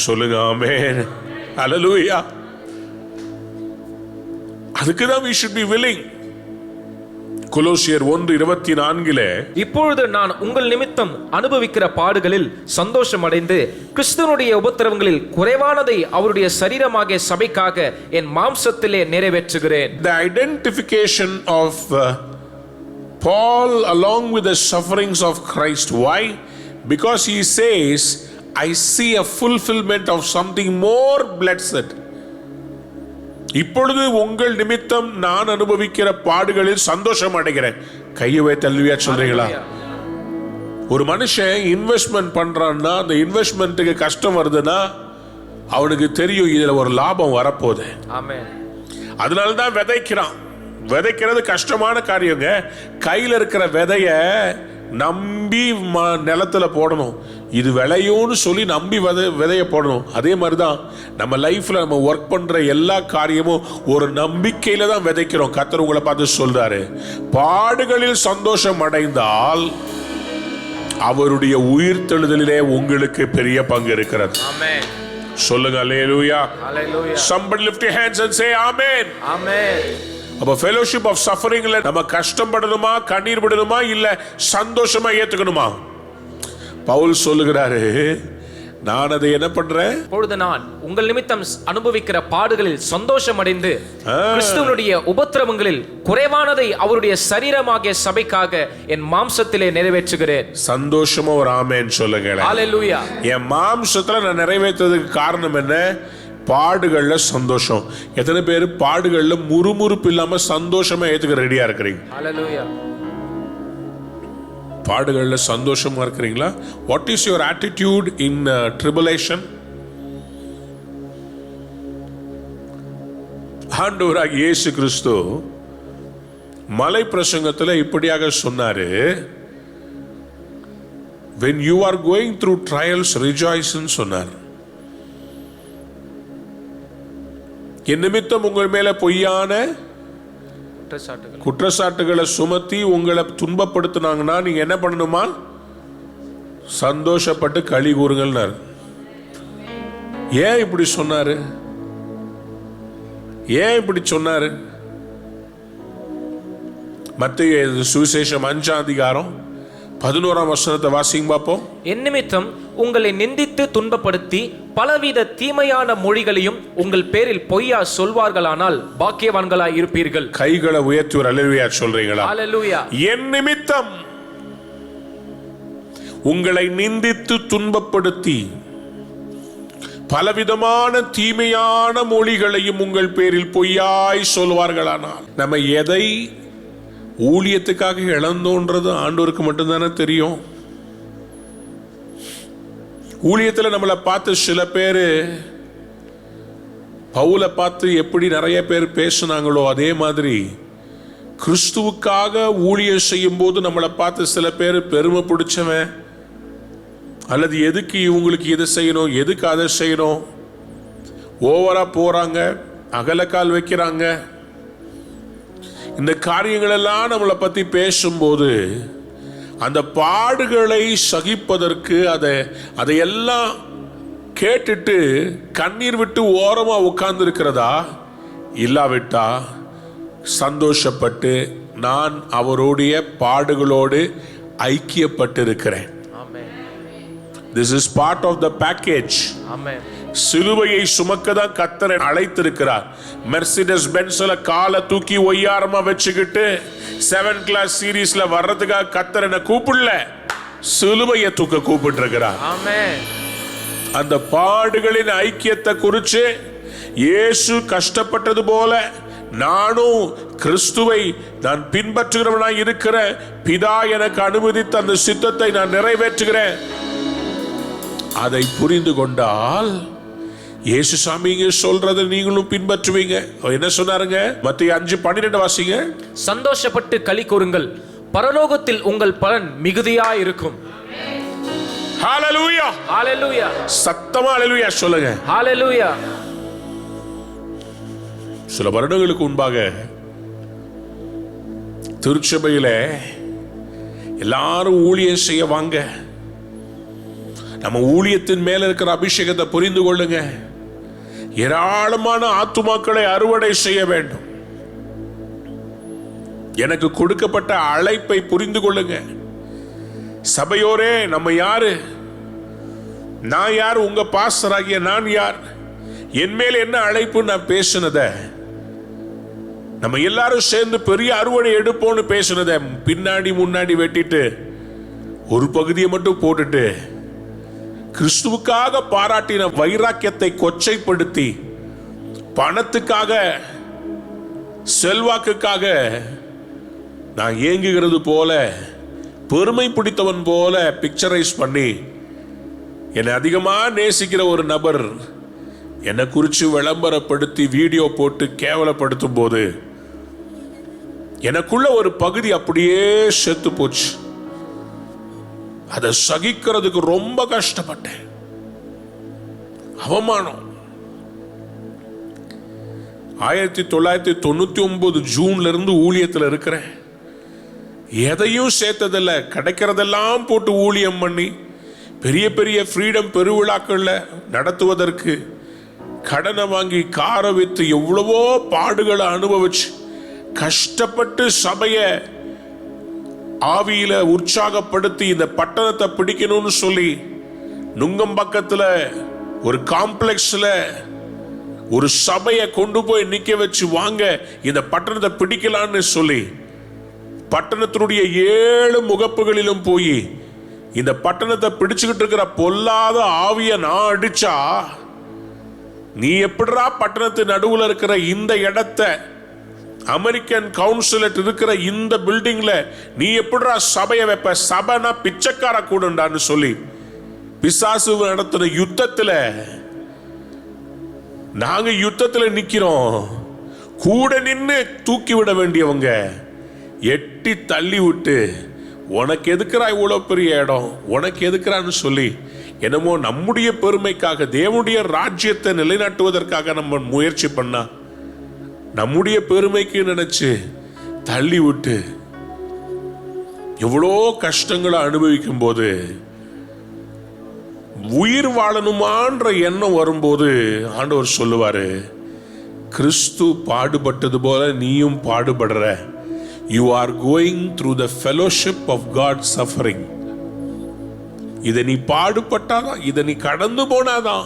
சொல்லுங்க ஆமென். ஹல்லேலூயா. அதுக்கு தான் we should be willing. கொலோசியர் 1:24 இப்பொழுது நான் உங்கள் நிமித்தம் அனுபவிக்கிற பாடுகளில் சந்தோஷம் அடைந்து கிறிஸ்துவனுடைய உபத்திரவங்களில் குறைவானதை அவருடைய சரீரமாகிய சபைக்காக என் மாம்சத்திலே நிறைவேற்றுகிறேன். The identification of Paul along with the sufferings of Christ. Why? Because he says, I see a fulfillment of something more blessed. இப்பொழுது உங்கள் நிமித்தம் நான் அனுபவிக்கிற பாடுகளில் சந்தோஷம் அடைகிறேன். கையை வைத்து அல்லேலூயா சொல்றீங்களா? ஒரு மனுஷன் இன்வெஸ்ட்மெண்ட் பண்றான்னா அந்த இன்வெஸ்ட்மெண்ட்டுக்கு கஷ்டம் வருதுன்னா அவனுக்கு தெரியும் இதுல ஒரு லாபம் வரப்போகுது. ஆமென். அதனால தான் விதைக்கிறான். விதைக்கிறது கஷ்டமான காரியங்க. கையில் இருக்கிற விதைய நம்பி நிலத்துல போடணும். இது விளையும்னு சொல்லி நம்பி விதைய போடணும். அதே மாதிரிதான் நம்ம லைஃப்ல நம்ம ஒர்க் பண்ற எல்லா காரியமும் ஒரு நம்பிக்கையில தான் விதைக்கிறோம். கர்த்தர் உங்களை பார்த்து சொல்றாரு, பாடுகளில் சந்தோஷம் அடைந்தால் அவருடைய உயிர்த்தெழுதலிலே உங்களுக்கு பெரிய பங்கு இருக்கிறது. ஆமென். சொல்லுங்க அல்லேலூயா. ஹalleluya. Somebody lift your hands and say amen. ஆமென். அப்ப ஃபெலோஷிப் ஆஃப் சஃபரிங்ல நம்ம கஷ்டப்படணுமா, கண்ணீர் விடணுமா, இல்ல சந்தோஷமா ஏத்துக்கணுமா? பவுல் சொல்லுகிறாரு, நான் அதை என்ன பண்றேன்? இப்பொழுது நான் உங்கள் நிமித்தம் அனுபவிக்கிற பாடுகளில் சந்தோஷம் அடைந்து கிறிஸ்துவனுடைய உபத்திரவங்களில் குறைவானதை அவருடைய சரீரமாகிய சபைக்காக என் மாம்சத்திலே நிறைவேற்றுகிறேன். சந்தோஷமா ஒரு ஆமென் சொல்லுங்க. ஹalleluya. என் மாம்சத்துல நான் நிறைவேற்றதுக்கு காரணம் என்ன? பாடுகள்ல சந்தோஷம். எத்தனை பேர் பாடுகள்ல முறுமுறுப்பு இல்லாம சந்தோஷமா ஏத்துக்க ரெடியா இருக்கிறீங்க? ஹalleluya. பாடுகள்ல சந்தோஷமா இருக்கிறீங்களா? What is your attitude in tribulation? ஆண்டவராகிய இயேசு கிறிஸ்து மலை பிரசங்கத்துல இப்படியாக சொன்னாரு, when you are going through trials rejoice ன்னு சொன்னார். என் நிமித்தம் உங்கள் மேல பொய்யான குற்றச்சாட்டுகளை சுமத்தி உங்களை துன்பப்படுத்தினாங்கன்னா நீங்க என்ன பண்ணணுமா? சந்தோஷப்பட்டு களி கூறுங்கள். ஏன் இப்படி சொன்னாரு? ஏன் இப்படி சொன்னாரு? மத்தேயு சுவிசேஷம் 5ஆம் அதிகாரம் 11ஆம் வசனத்தை வாசிங்க பாப்போம். என் நிமித்தம் உங்களை நிந்தித்து துன்பப்படுத்தி பலவித தீமையான மொழிகளையும் உங்கள் பேரில் பொய்யா சொல்வார்களானால் பாக்கியவான்களாய் இருப்பீர்கள். கைகளை உயர்த்தி ஒரு அல்லேலூயா சொல்றீங்களா? ஹalleluya. என் நிமித்தம் உங்களை நிந்தித்து துன்பப்படுத்தி பலவிதமான தீமையான மொழிகளையும் உங்கள் பேரில் பொய்யாய் சொல்வார்களானால். நம்ம எதை ஊழியத்துக்காக இழந்தோன்றது ஆண்டவருக்கு மட்டும்தானே தெரியும். ஊழியத்தில் நம்மளை பார்த்து சில பேர் பவுலை பார்த்து எப்படி நிறைய பேர் பேசுனாங்களோ அதே மாதிரி கிறிஸ்துவுக்காக ஊழியம் செய்யும் போது நம்மளை பார்த்து சில பேர் பெருமை பிடிச்சவன், அல்லது எதுக்கு இவங்களுக்கு இதை செய்யணும், எதுக்கு அதை செய்யணும், ஓவரா போறாங்க, அகலக்கால் வைக்கிறாங்க. இந்த காரியங்கள் எல்லாம் நம்மளை பத்தி பேசும்போது அந்த பாடுகளை சகிப்பதற்கு அதையெல்லாம் கேட்டுட்டு கண்ணீர் விட்டு ஓரமா உட்கார்ந்து இருக்கிறதா, இல்லாவிட்டா சந்தோஷப்பட்டு நான் அவருடைய பாடுகளோடு ஐக்கியப்பட்டிருக்கிறேன். This is part of the package. ஆமென். சிலுவையை சுமக்கதான் கர்த்தரை அழைத்திருக்கிறார். மெர்சிடஸ் பென்ஸ்ல காலை தூக்கி ஒய்யாரமா வச்சுக்கிட்டு 7 கிளாஸ் சீரீஸ்ல வர்றதுக்காக கர்த்தர் என்ன கூப்பிடல, சிலுவையை தூக்க கூப்பிட்டு இருக்கிறார். ஆமென். அந்த பாடுகளின் ஐக்கியத்தை குறித்து இயேசு கஷ்டப்பட்டது போல நானும் கிறிஸ்துவை நான் பின்பற்றுகிறவனாய் இருக்கிற பிதா எனக்கு அனுமதித்த அந்த சித்தத்தை நான் நிறைவேற்றுகிறேன். அதை புரிந்து கொண்டால் இயேசு சாமி சொல்றதை நீங்களும் பின்பற்றுவீங்க. என்ன சொன்னாருங்க? மத்தேயு 5:12 வாசிங்க. சந்தோஷப்பட்டு களி கூறுங்கள், பரலோகத்தில் உங்கள் பலன் மிகுதியா இருக்கும். ஹalleluya. ஹalleluya. சத்தமா ஹalleluya சொல்லுங்க. ஹalleluya. சில வருடங்களுக்கு முன்பாக திருச்சபையில எல்லாரும் ஊழியம் செய்ய வாங்க, நம்ம ஊழியத்தின் மேல இருக்கிற அபிஷேகத்தை புரிந்து கொள்ளுங்க, ஏராளமான ஆத்துமாக்களை அறுவடை செய்ய வேண்டும், எனக்கு கொடுக்கப்பட்ட அழைப்பை புரிந்து கொள்ளுங்க. சபையோரே, நம்ம யாரு? நான் யார்? உங்க பாஸ்டர் ஆகிய நான் யார்? என் மேல் என்ன அழைப்பு? நான் பேசினத நம்ம எல்லாரும் சேர்ந்து பெரிய அறுவடை எடுப்போம்னு பேசினத பின்னாடி முன்னாடி வெட்டிட்டு ஒரு பகுதியை மட்டும் போட்டுட்டு கிறிஸ்துவுக்காக பாராட்டின வைராக்கியத்தை கொச்சைப்படுத்தி பணத்துக்காக செல்வாக்குக்காக நான் ஏங்குகிறது போல பெருமை பிடித்தவன் போல பிக்சரைஸ் பண்ணி என்னை அதிகமா நேசிக்கிற ஒரு நபர் என்னை குறித்து விளம்பரப்படுத்தி வீடியோ போட்டு கேவலப்படுத்தும் போது எனக்குள்ள ஒரு பகுதி அப்படியே செத்து போச்சு. அதை சகிக்கிறதுக்கு ரொம்ப கஷ்டப்பட்டேன். அவமானம். 1999 ஜூன்ல இருந்து ஊழியத்தில் இருக்கிறேன். எதையும் சேர்த்ததில்ல, கிடைக்கிறதெல்லாம் போட்டு ஊழியம் பண்ணி பெரிய பெரிய ஃப்ரீடம் பெருவிழாக்கள்ல நடத்துவதற்கு கடனை வாங்கி காரை வித்து எவ்வளவோ பாடுகளை அனுபவிச்சு கஷ்டப்பட்டு சபையை ஆவியில உற்சாகப்படுத்தி இந்த பட்டணத்தை பிடிக்கணும்னு சொல்லி நுங்கம்பக்கத்துல ஒரு காம்ப்ளெக்ஸ்ல ஒரு சபையை கொண்டு போய் நிக்க வச்சு வாங்க இந்த பட்டணத்தை பிடிக்கலான்னு சொல்லி பட்டணத்தினுடைய 7 முகப்புகளிலும் போய் இந்த பட்டணத்தை பிடிச்சுக்கிட்டு இருக்கிற பொல்லாத ஆவிய நான் அடிச்சா, நீ எப்படிரா பட்டணத்து நடுவில் இருக்கிற இந்த இடத்தை அமெரிக்கன் கவுன்சிலேட் இருக்கிற இந்த பில்டிங்ல நீ எப்படிரா சபையை வைப்ப? சபைனா பிச்சைக்கார கூடண்டான்னு சொல்லி பிசாசு நடத்தின யுத்தத்துல நாங்க யுத்தத்துல நிக்கிறோம். கூட நின்று தூக்கி விட வேண்டியவங்க எட்டி தள்ளி விட்டு, உனக்கு எதுக்குறா இவ்வளவு பெரிய இடம், உனக்கு எதுக்குறான்னு சொல்லி என்னமோ நம்முடைய பெருமைக்காக தேவனுடைய ராஜ்யத்தை நிலைநாட்டுவதற்காக நம்ம முயற்சி பண்ணா, நம்முடைய பெருமைக்கு நினைச்சு தள்ளி விட்டு எவ்வளோ கஷ்டங்களை அனுபவிக்கும் போது உயிர் வாழணுமான்ற எண்ணம் வரும்போது ஆண்டவர் சொல்லுவாரு, கிறிஸ்து பாடுபட்டது போல நீயும் பாடுபடுற. You are going through the fellowship of God's suffering. இதை நீ பாடுபட்டாதான், இதை நீ கடந்து போனாதான்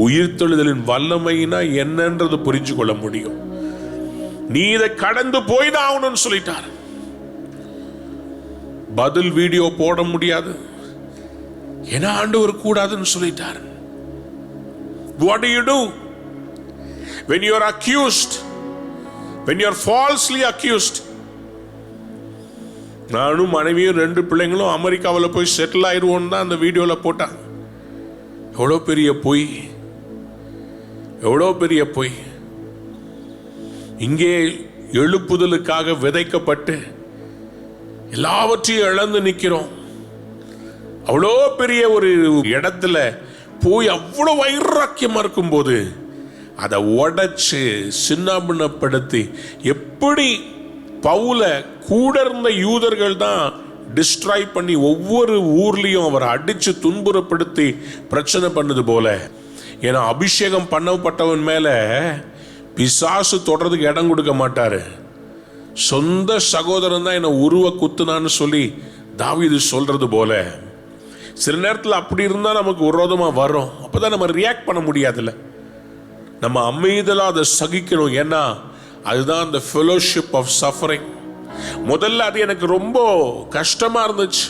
உயிர்த்தெழுதலின் வல்லமைனா என்னன்றது புரிஞ்சு கொள்ள முடியும். நீ இதை கடந்து போய்தான் ஆகணும்னு சொல்லிட்டார். பதில் வீடியோ போட முடியாது, ஏன்னா ஆண்டவர் கூடாதுன்னு சொல்லிட்டார். What do you do when you are accused, when you are falsely accused? நானும் மனைவியும் 2 பிள்ளைங்களும் அமெரிக்காவில் போய் செட்டில் ஆயிடுவோம் தான் அந்த வீடியோவில் போட்டான். எவ்வளோ பெரிய பொய், எவ்வளோ பெரிய பொய். இங்கே எழுப்புதலுக்காக விதைக்கப்பட்டு எல்லாவற்றையும் இழந்து நிற்கிறோம். அவ்வளோ பெரிய ஒரு இடத்துல போய் அவ்வளோ வைராக்கியமா இருக்கும்போது அதை உடைச்சு சின்னாபின்னப்படுத்தி, எப்படி பவுல கூட இருந்த யூதர்கள் தான் டிஸ்ட்ராய் பண்ணி ஒவ்வொரு ஊர்லயும் அவரை அடிச்சு துன்புறப்படுத்தி பிரச்சனை பண்ணது போல. ஏன்னா அபிஷேகம் பண்ணப்பட்டவன் மேல பிசாசு தொடர்றதுக்கு இடம் கொடுக்க மாட்டாரு. சொந்த சகோதரன் தான் என்னை உருவ குத்துனான்னு சொல்லி தாவீது சொல்றது போல, சில நேரத்தில் அப்படி இருந்தா நமக்கு விரோதமா வரும். அப்பதான் நம்ம ரியாக்ட் பண்ண முடியாதுல்ல, நம்ம அமைதலா அதை சகிக்கணும். ஏன்னா அதுதான் அந்த ஃபெலோஷிப் ஆஃப் சஃபரிங். முதல்ல அது எனக்கு ரொம்ப கஷ்டமா இருந்துச்சு.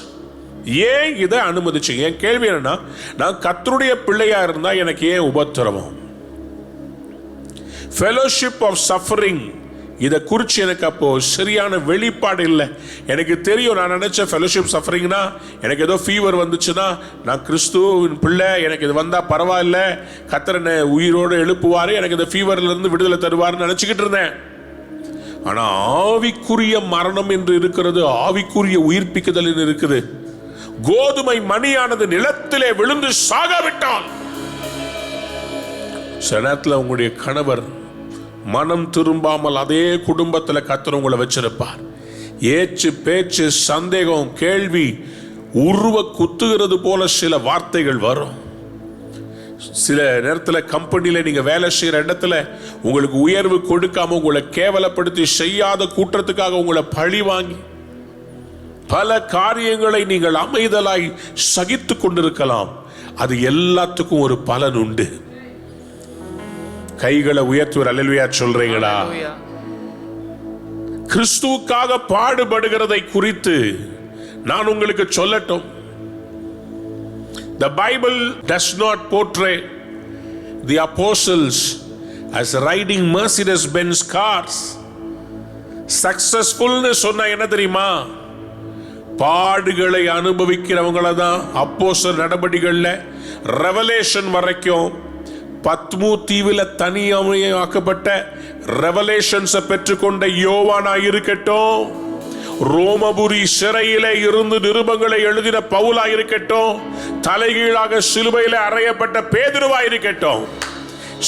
ஏன் இதை அனுமதிச்சு? என் கேள்வி என்னன்னா, நான் கர்த்தருடைய பிள்ளையா இருந்தா எனக்கு ஏன் உபத்திரவம்? ஃபெலோஷிப் ஆஃப் சஃபரிங் இதை குறித்து எனக்கு அப்போ சரியான வெளிப்பாடு இல்லை. எனக்கு தெரியும், நான் நினைச்ச ஃபெலோஷிப் சஃபரிங்னா எனக்கு ஏதோ ஃபீவர் வந்துச்சுன்னா நான் கிறிஸ்துவின் பிள்ளை, எனக்கு இது வந்தா பரவாயில்ல, கர்த்தர் உயிரோடு எழுப்புவாரு, எனக்கு இந்த ஃபீவர்ல இருந்து விடுதலை தருவாருன்னு நினைச்சுக்கிட்டு இருந்தேன். ஆனா ஆவிக்குரிய மரணம் என்று இருக்கிறது, ஆவிக்குரிய உயிர்ப்பிக்குதல் இருக்குது. கோதுமை மணியானது நிலத்திலே விழுந்து சாகாவிட்டால், சில நேரத்தில் உங்களுடைய கணவர் மனம் திரும்பாமல் அதே குடும்பத்தில் கர்த்தர் உங்களை வச்சிருப்பார். ஏச்சு பேச்சு சந்தேகம் கேள்வி உருவ குத்துகிறது போல சில வார்த்தைகள் வரும். சில நேரத்தில் கம்பெனியில் நீங்க வேலை செய்யற இடத்துல உங்களுக்கு உயர்வு கொடுக்காம உங்களை கேவலப்படுத்தி செய்யாத கூட்டத்துக்காக உங்களை பழி வாங்கி பல காரியங்களை நீங்கள் அமைதலாய் சகித்து கொண்டிருக்கலாம். அது எல்லாத்துக்கும் ஒரு பலன் உண்டு. கைகளை உயர்த்துவர் அல்லேலூயா சொல்றீங்களா? கிறிஸ்துவுக்காக பாடுபடுகிறதை குறித்து நான் உங்களுக்கு சொல்லட்டும். The Bible does not portray the apostles as riding Mercedes-Benz cars. Successful னு சொன்னா என்ன தெரியுமா? பாடுகளை அனுபவிக்கிறவங்கள தான் அப்போஸ்தலர் நடபடிகள்ல ரெவலேஷன் வரைக்கும் பத்மு தீவில தனியாக்கப்பட்ட ரெவலேஷன்ஸை பெற்றுக்கொண்ட யோவானா இருக்கட்டும், ரோமபுரி சிறையிலே இருந்து நிருபங்களை எழுதின பவுலா இருக்கட்டும், தலைகீழாக சிலுவையில அறையப்பட்ட பேதுருவா இருக்கட்டும்,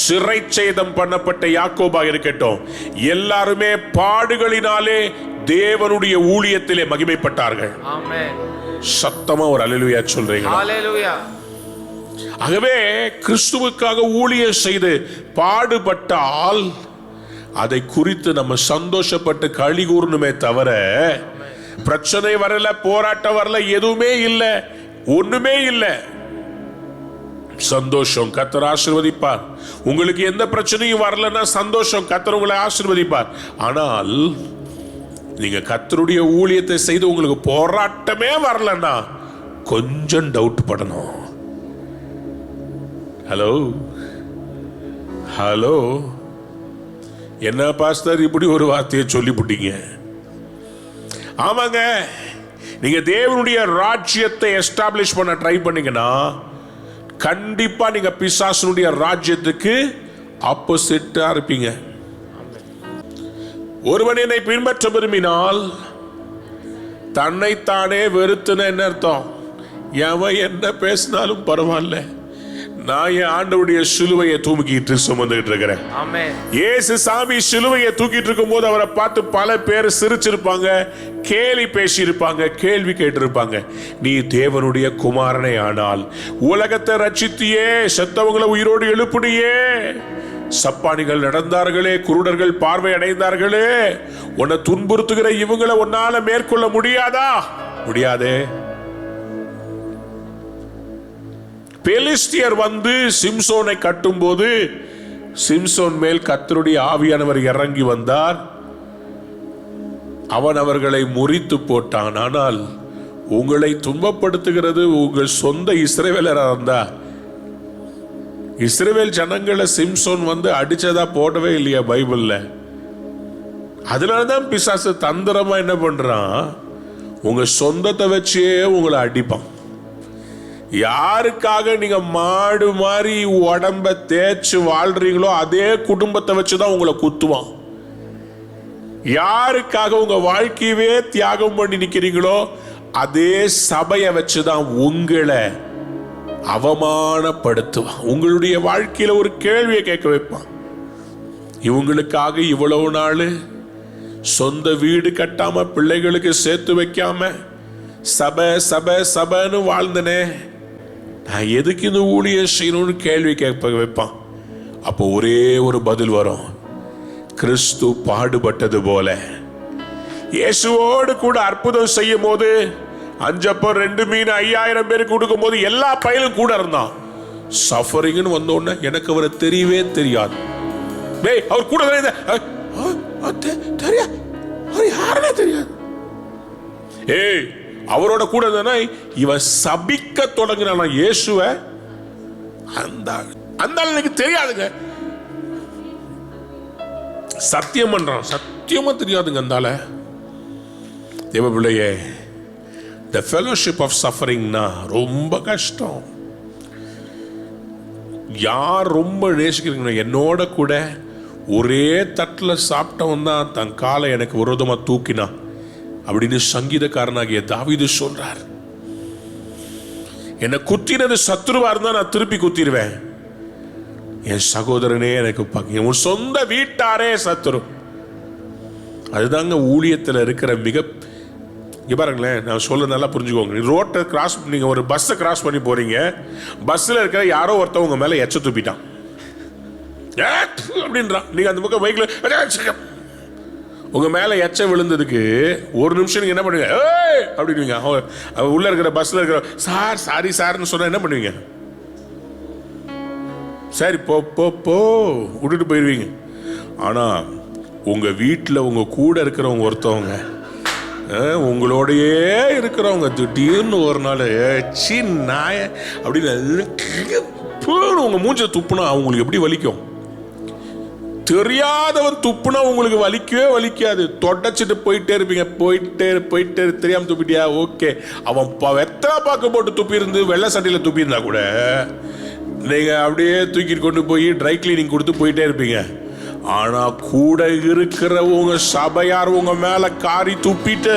சிறை சேதம் பண்ணப்பட்ட யாக்கோபா இருக்கட்டும், எல்லாருமே பாடுகளினாலே தேவனுடைய ஊழியத்திலே மகிமைப்பட்டார்கள். சத்தமா ஒரு அல்லேலூயா சொல்றீங்க? ஆகவே கிறிஸ்துவுக்காக ஊழியம் செய்து பாடுபட்டால் அதை குறித்து நம்ம சந்தோஷப்பட்டு களி கூறணுமே தவிர, பிரச்சனை வரல, போராட்டம் வரல, எதுவுமே இல்லை, ஒண்ணுமே இல்லை, சந்தோஷம். கர்த்தர் ஆசீர்வதிப்பார். உங்களுக்கு எந்த பிரச்சனையும் வரலன்னா சந்தோஷம், கர்த்தர் உங்களை ஆசீர்வதிப்பார். ஆனால் நீங்க கர்த்தருடைய ஊழியத்தை செய்து உங்களுக்கு போராட்டமே வரலன்னா கொஞ்சம் டவுட் படணும். ஹலோ ஹலோ, என்ன பாஸ்டர் இப்படி ஒரு வார்த்தையை சொல்லிவிட்டீங்க? ஆமாங்க, நீங்க தேவனுடைய ராஜ்யத்தை எஸ்டாப்ளிஷ் பண்ண ட்ரை பண்ணீங்கன்னா கண்டிப்பா நீங்க பிசாசனுடைய ராஜ்யத்துக்கு ஆப்போசிட்டா இருப்பீங்க. ஒருவன் என்னை பின்பற்ற விரும்பினால் தன்னைத்தானே வெறுத்துன என்ன அர்த்தம்? எவன் என்ன பேசினாலும் பரவாயில்ல, நான் என் ஆண்டவருடைய சிலுவையை தூக்கிட்டு சுமந்துகிட்டு இருக்கிறேன். இயேசு சாமி சிலுவையை தூக்கிட்டு இருக்கும் போது அவரை பார்த்து பல பேர் சிரிச்சிருப்பாங்க, கேலி பேசியிருப்பாங்க, கேள்வி கேட்டிருப்பாங்க. நீ தேவனுடைய குமாரனே ஆனால் உலகத்தை ரட்சித்தியே, செத்தவங்களை உயிரோடு எழுப்புடியே, சப்பானிகள் நடந்தார்களே, குருடர்கள் பார்வை அடைந்தார்களே, உன்னை துன்புறுத்துகிற இவங்களை உன்னால மேற்கொள்ள முடியாதா? முடியாதே. பெலிஸ்தியர் வந்து சிம்சோனை கட்டும் போது சிம்சோன் மேல் கர்த்தருடைய ஆவியானவர் இறங்கி வந்தார். அவன் அவர்களை முறித்து போட்டான். ஆனால் உங்களை துன்பப்படுத்துகிறது உங்கள் சொந்த இஸ்ரவேலரா இருந்தா, இஸ்ரவேல் ஜனங்களை சிம்சோன் வந்து அடிச்சதா போடவே இல்லையா பைபிள்ல? அதனாலதான் பிசாசு தந்திரமா என்ன பண்றான், உங்க சொந்தத்தை வச்சே உங்களை அடிப்பான். யாருக்காக நீங்க மாடு மாதிரி உடம்ப தேய்ச்சு வாழ்றீங்களோ அதே குடும்பத்தை வச்சுதான் உங்களை குத்துவான். யாருக்காக உங்க வாழ்க்கையவே தியாகம் பண்ணி நிக்கிறீங்களோ அதே சபையை வச்சுதான் உங்களை அவமானப்படுத்துவான். உங்களுடைய வாழ்க்கையில ஒரு கேள்வியை கேட்க வைப்பான். இவங்களுக்காக இவ்வளவு நாள் சொந்த வீடு கட்டாம, பிள்ளைகளுக்கு சேர்த்து வைக்காம, சபை சபை சபைன்னு வாழ்ந்தனே, நான் எதுக்கு இந்த ஊழியம் செய்யணும்னு கேள்வி கேட்க வைப்பான். அப்போ ஒரே ஒரு பதில் வரும், கிறிஸ்து பாடுபட்டது போல. இயேசுவோடு கூட அற்புதம் செய்யும் போது 5 அப்பம் 2 மீன் 5000 பேருக்கு கொடுக்கும் போது எல்லா பையனும் கூட இருந்தான். சஃபரிங்னு வந்த உடனே எனக்கு அவரை தெரியவே தெரியாது. அவர் கூட தெரியாது, அவர் யாருன்னே தெரியாது. ஏய், அவரோட கூட இருந்தா இவன் சபிக்க தொடங்கினான் இயேசுவ. அந்த எனக்கு தெரியாதுங்க, சத்தியம் பண்றான், சத்தியமா தெரியாதுங்க. அந்தால தேவ பிள்ளையே, the fellowship of suffering-னா ரொம்ப கஷ்டம். யார் ரொம்ப நேசிக்கிறீங்க, என்னோட கூட ஒரே தட்டில் சாப்பிட்டவன் தான் தன் காலை எனக்கு விரோதமா தூக்கினா அப்படின்னு சங்கீதக்காரனாகிய தாவீது சொல்றார். என்னை குத்தினது சத்துருவா இருந்தா நான் திருப்பி குத்திடுவேன். என் சகோதரனே எனக்கு என் சொந்த வீட்டாரே சத்துரு. அதுதாங்க ஊழியத்தில் இருக்கிற மிக. பாருங்களேன், நான் சொல்ல நல்லா புரிஞ்சுக்கோங்க. ரோட்டை கிராஸ், நீங்க ஒரு பஸ்ஸை கிராஸ் பண்ணி போறீங்க, பஸ்ல இருக்கிற யாரோ ஒருத்தன் உங்க மேல எச்ச துப்பிட்டான் அப்படின்றான். நீங்க அந்த பக்கம் பைக்ல உங்க மேல எச்ச விழுந்ததுக்கு ஒரு நிமிஷம் நீங்க என்ன பண்ணுவீங்க? அப்படின்னுவீங்க. உள்ள இருக்கிற பஸ்ல இருக்கிற சார் சாரி சார்னு சொன்னா என்ன பண்ணுவீங்க? சரி போ போ போ விட்டுட்டு போயிருவீங்க. ஆனா உங்க வீட்டில் உங்க கூட இருக்கிறவங்க ஒருத்தவங்க, உங்களோடையே இருக்கிறவங்க திடீர்னு ஒரு நாள் நாய அப்படின்னு உங்க மூஞ்ச துப்புனா அவங்களுக்கு எப்படி வலிக்கும்? தெரியாதவன் துப்புனா உங்களுக்கு வலிக்கவே வலிக்காது. தொடச்சிட்டு போயிட்டே இருப்பீங்க. போயிட்டே தெரியாம துப்பிட்டியா, ஓகே. அவன் வெத்தலை பாக்க போட்டு துப்பி இருந்து வெள்ளை சட்டையில துப்பி இருந்தா கூட நீங்க அப்படியே தூக்கிட்டு கொண்டு போய் ட்ரை கிளீனிங் கொடுத்து போயிட்டே இருப்பீங்க. ஆனா கூட இருக்கிற உங்க சபையார் உங்க மேல காரி துப்பிட்டு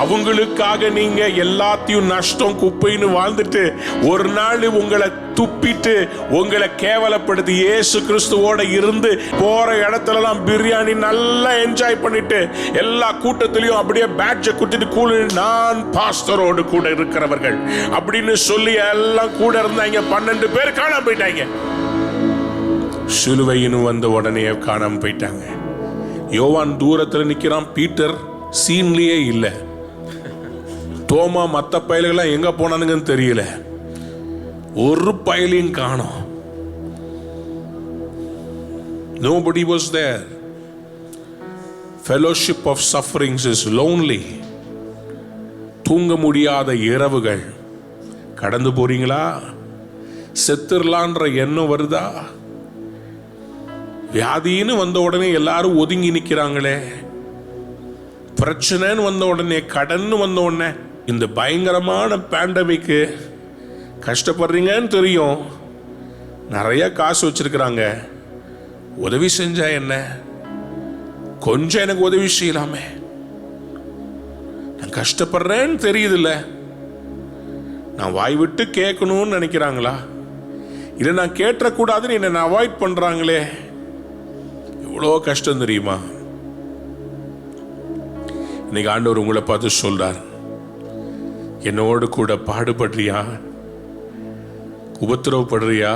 அவங்களுக்காக நீங்க எல்லாத்தையும் நஷ்டம் குப்பைன்னு வாழ்ந்துட்டு ஒரு நாள் உங்களை துப்பிட்டு உங்களை கேவலப்படுத்தி இயேசு கிறிஸ்துவோட இருந்து போற இடத்துலலாம் பிரியாணி நல்லா என்ஜாய் பண்ணிட்டு எல்லா கூட்டத்திலையும் அப்படியே பேட்ஜை குத்திட்டு கூழ் நான் பாஸ்டரோடு கூட இருக்கிறவர்கள் அப்படின்னு சொல்லி எல்லாம் கூட இருந்தாங்க. 12 பேர் காணாம போயிட்டாங்க. சிலுவையின்னு வந்த உடனே காணாம போயிட்டாங்க. யோவான் தூரத்தில் நிக்கிறான். பீட்டர் சீன்லயே இல்ல. தோமா மத்த பயல்கள்லாம் எங்க போனானுங்கன்னு தெரியல. ஒரு பயலையும் காணோம். Nobody was there. Fellowship of sufferings is lonely. தூங்க முடியாத இரவுகள் கடந்து போறீங்களா? செத்துறலான்ற எண்ணம் வருதா? வியாதின்னு வந்த உடனே எல்லாரும் ஒதுங்கி நிக்கிறாங்களே. பிரச்சனைன்னு வந்த உடனே, கடன் வந்த உடனே, இந்த பயங்கரமான பேண்டமிக்கு கஷ்டப்படுறீங்கன்னு தெரியும். நிறைய காசு வச்சிருக்கிறாங்க. உதவி செஞ்சா என்ன? கொஞ்சம் எனக்கு உதவி செய்யலாமே. நான் கஷ்டப்படுறேன்னு தெரியுதுல்ல. நான் வாய் விட்டு கேட்கணும்னு நினைக்கிறாங்களா? இல்லை நான் கேட்டக்கூடாதுன்னு என்னை அவாய்ட் பண்றாங்களே. எவ்வளோ கஷ்டம் தெரியுமா? இன்னைக்கு ஆண்டவர் உங்களை பார்த்து சொல்றார், என்னோடு கூட பாடுபடுறியா, உபத்திரவப்படுறியா,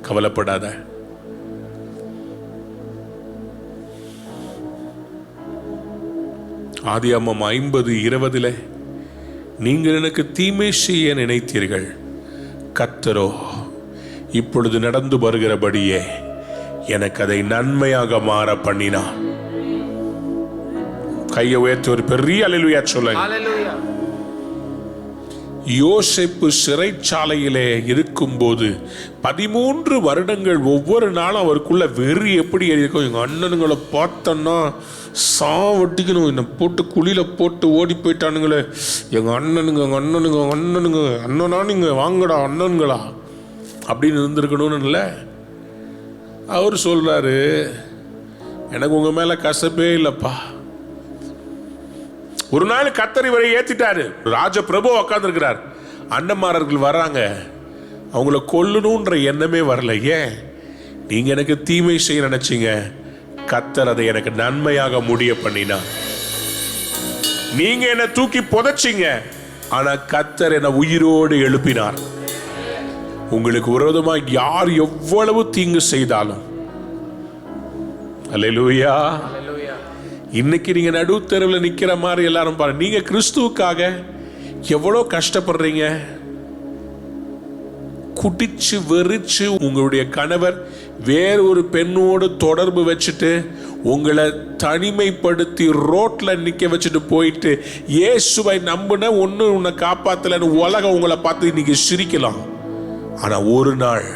கவலைப்படாத. ஆதியாகமம் 50:20 நீங்கள் எனக்கு தீமை செய்ய நினைத்தீர்கள், கர்த்தரோ இப்பொழுது நடந்து வருகிறபடியே எனக்கு அதை நன்மையாக மாற பண்ணினார். கையை உயர்த்தி ஒரு பெரிய அல்லேலூயா சொல்லுங்க. யோசேப்பு சிறைச்சாலையிலே இருக்கும்போது 13 வருடங்கள் ஒவ்வொரு நாளும் அவருக்குள்ள வெறி எப்படி இருக்கும். எங்க அண்ணனுங்களை பார்த்தோன்னா சாவட்டிக்கணும், என்னை போட்டு குழியில போட்டு ஓடி போயிட்டானுங்களே, எங்க அண்ணனுங்க அண்ணனா நீங்க வாங்கடா அண்ணனுங்களா அப்படின்னு இருந்திருக்கணும்னு இல்லை. அவர் சொல்றாரு, எனக்கு உங்க மேல கசப்பே இல்லப்பா. ஒரு நாள் கர்த்தர் இவரை ஏத்திட்டாரு. ராஜ பிரபு உட்கார்ந்து இருக்கிறார். அண்ணன்மாரர்கள் வர்றாங்க. அவங்கள கொல்லணும்ன்ற எண்ணமே வரல. ஏன்? நீங்க எனக்கு தீமை செய்ய நினைச்சீங்க, கர்த்தர் அதை எனக்கு நன்மையாக முடிய பண்ணினார். நீங்க என்ன தூக்கி புதைச்சிங்க, ஆனா கர்த்தர் என்ன உயிரோடு எழுப்பினார். உங்களுக்கு விரோதமாக யார் எவ்வளவு தீங்கு செய்தாலும், அல்லேலூயா, இன்னைக்கு நீங்க நடுத்தெருவில் நிக்கிற மாதிரி எல்லாரும் பாருங்க. நீங்க கிறிஸ்துவுக்காக எவ்வளவு கஷ்டப்படுறீங்க. குடிச்சு வெறிச்சு உங்களுடைய கணவர் வேற ஒரு பெண்ணோடு தொடர்பு வச்சுட்டு உங்களை தனிமைப்படுத்தி ரோட்ல நிக்க வச்சுட்டு போயிட்டு இயேசுவை நம்புன ஒண்ணு உன்னை காப்பாத்தலன்னு உலகம் உங்களை பார்த்து இன்னைக்கு சிரிக்கலாம். ஆனா ஒரு நாள்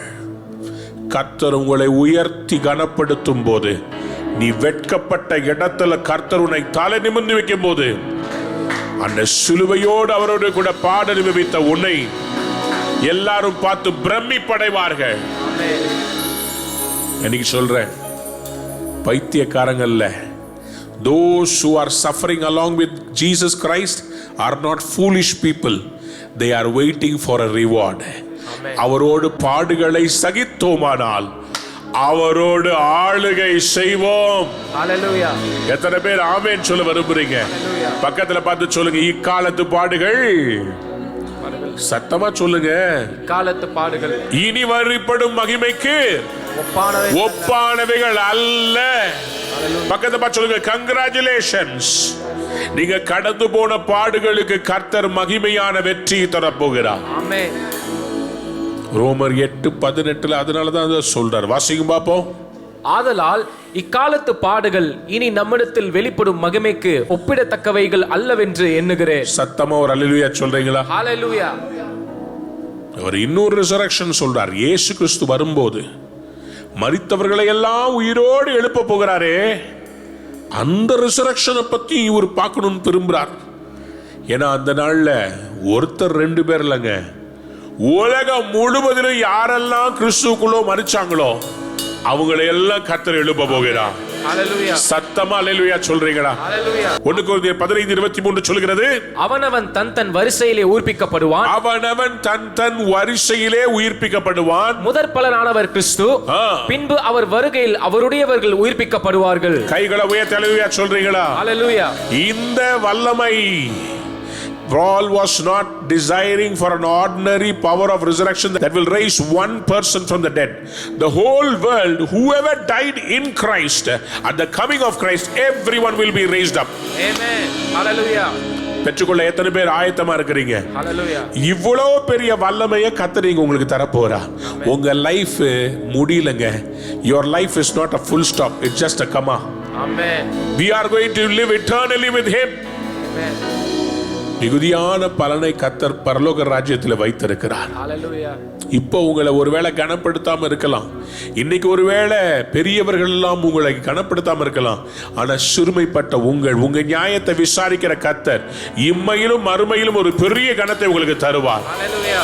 கர்த்தர் உங்களை உயர்த்தி கனப்படுத்தும் போது, நீ வெட்கப்பட்ட இடத்துல கர்த்தர் உன்னை தலை நிமிர்ந்து வைக்கும் போது, அந்த சிலுவையோடு அவரோடு கூட பாட நிமித்த உன்னை எல்லாரும் பார்த்து பிரமிப்படைவார்கள். இன்னைக்கு சொல்றேன், பைத்தியக்காரங்கள்ல, those who are suffering along with Jesus Christ are not foolish people. They are waiting for a reward. அவரோடு பாடுகளை சகித்தோமானால் அவரோடு ஆளுகை செய்வோம். ஹல்லேலூயா. எத்தனை பேர் ஆமென் சொல்ல விரும்புறீங்க? பக்கத்துல பார்த்து சொல்லுங்க, இக்காலத்து பாடுகள், சத்தமா சொல்லுங்க, காலத்து பாடுகள் இனி வரிப்படும் மகிமைக்கு ஒப்பானவைகள் அல்ல. பக்கத்தை பார்த்து சொல்லுங்க, கங்க்ராச்சுலேஷன்ஸ். நீங்க கடந்து போன பாடுகளுக்கு கர்த்தர் மகிமையான வெற்றி தரப்போகிறார். ஆமென். ரோமர் 8:18 அதனாலதான் அதை சொல்றார். வாசிக்கும் பாப்போம். ஆதலால் இக்காலத்து பாடுகள் இனி நம்மிடத்தில் வெளிப்படும் மகிமைக்கு ஒப்பிடத்தக்கவைகள் அல்லவென்று எண்ணுகிறேன். சத்தமா ஒரு அல்லேலூயா சொல்றீங்களா? ஹல்லேலூயா. அவர் இன்னொரு ரிசரக்ஷன் சொல்றார். இயேசு கிறிஸ்து வரும்போது மரித்தவர்களை எல்லாம் உயிரோடு எழுப்ப போகிறாரே, அந்த ரிசரக்ஷனை பத்தி இவர் பார்க்கணும்னு விரும்புறார். ஏன்னா அந்த நாள்ல ஒருத்தர் 2 பேர் இல்லைங்க, உலகம் முழுவதிலும் யாரெல்லாம் கிறிஸ்துக்குள்ளோ மரிச்சாங்களோ அவங்களை எல்லாம் கர்த்தர் எழுப்ப போகிறார். ஹalleluya. சத்தமா அல்லேலூயா சொல்றீங்களா? ஹalleluya. 1 கொரிந்தியர் 15:23 சொல்கிறது, அவனவன் தன் வரிசையிலே உயிர்ப்பிக்கப்படுவான். அவனவன் தன் வரிசையிலே உயிர்ப்பிக்கப்படுவான். முதற் பலனானவர் கிறிஸ்து, பின்பு அவர் வருகையில் அவருடையவர்கள் உயிர்ப்பிக்கப்படுவார்கள். கைகளை உயர்த்தி அல்லேலூயா சொல்றீங்களா? ஹalleluya. இந்த வல்லமை Paul was not desiring for an ordinary power of resurrection that will raise one person from the dead. The whole world, whoever died in Christ, at the coming of Christ, everyone will be raised up. Amen. Hallelujah. பெற்றுக்கொள்ள எத்தனை பேர் ஆயத்தமா இருக்கிறீங்க? Hallelujah. இவ்வளவு பெரிய வல்லமையை கர்த்தர் உங்களுக்கு தர போறா. உங்க லைஃப் முடியலங்க. Your life is not a full stop, it's just a comma. Amen. We are going to live eternally with him. Amen. மிகுதியான பலனை கர்த்தர் பரலோக ராஜ்யத்தில் வைத்திருக்கிறார். ஹalleluya. இப்போ உங்களை ஒருவேளை கனப்படுத்தாம இருக்கலாம். இன்னைக்கு ஒருவேளை பெரியவர்கள் எல்லாம் உங்களை கனப்படுத்தாம இருக்கலாம். ஆனா சிறுமைப்பட்ட உங்க நியாயத்தை விசாரிக்கிற கர்த்தர் இம்மையிலும் மறுமையிலும் ஒரு பெரிய கனத்தை உங்களுக்கு தருவார். ஹalleluya.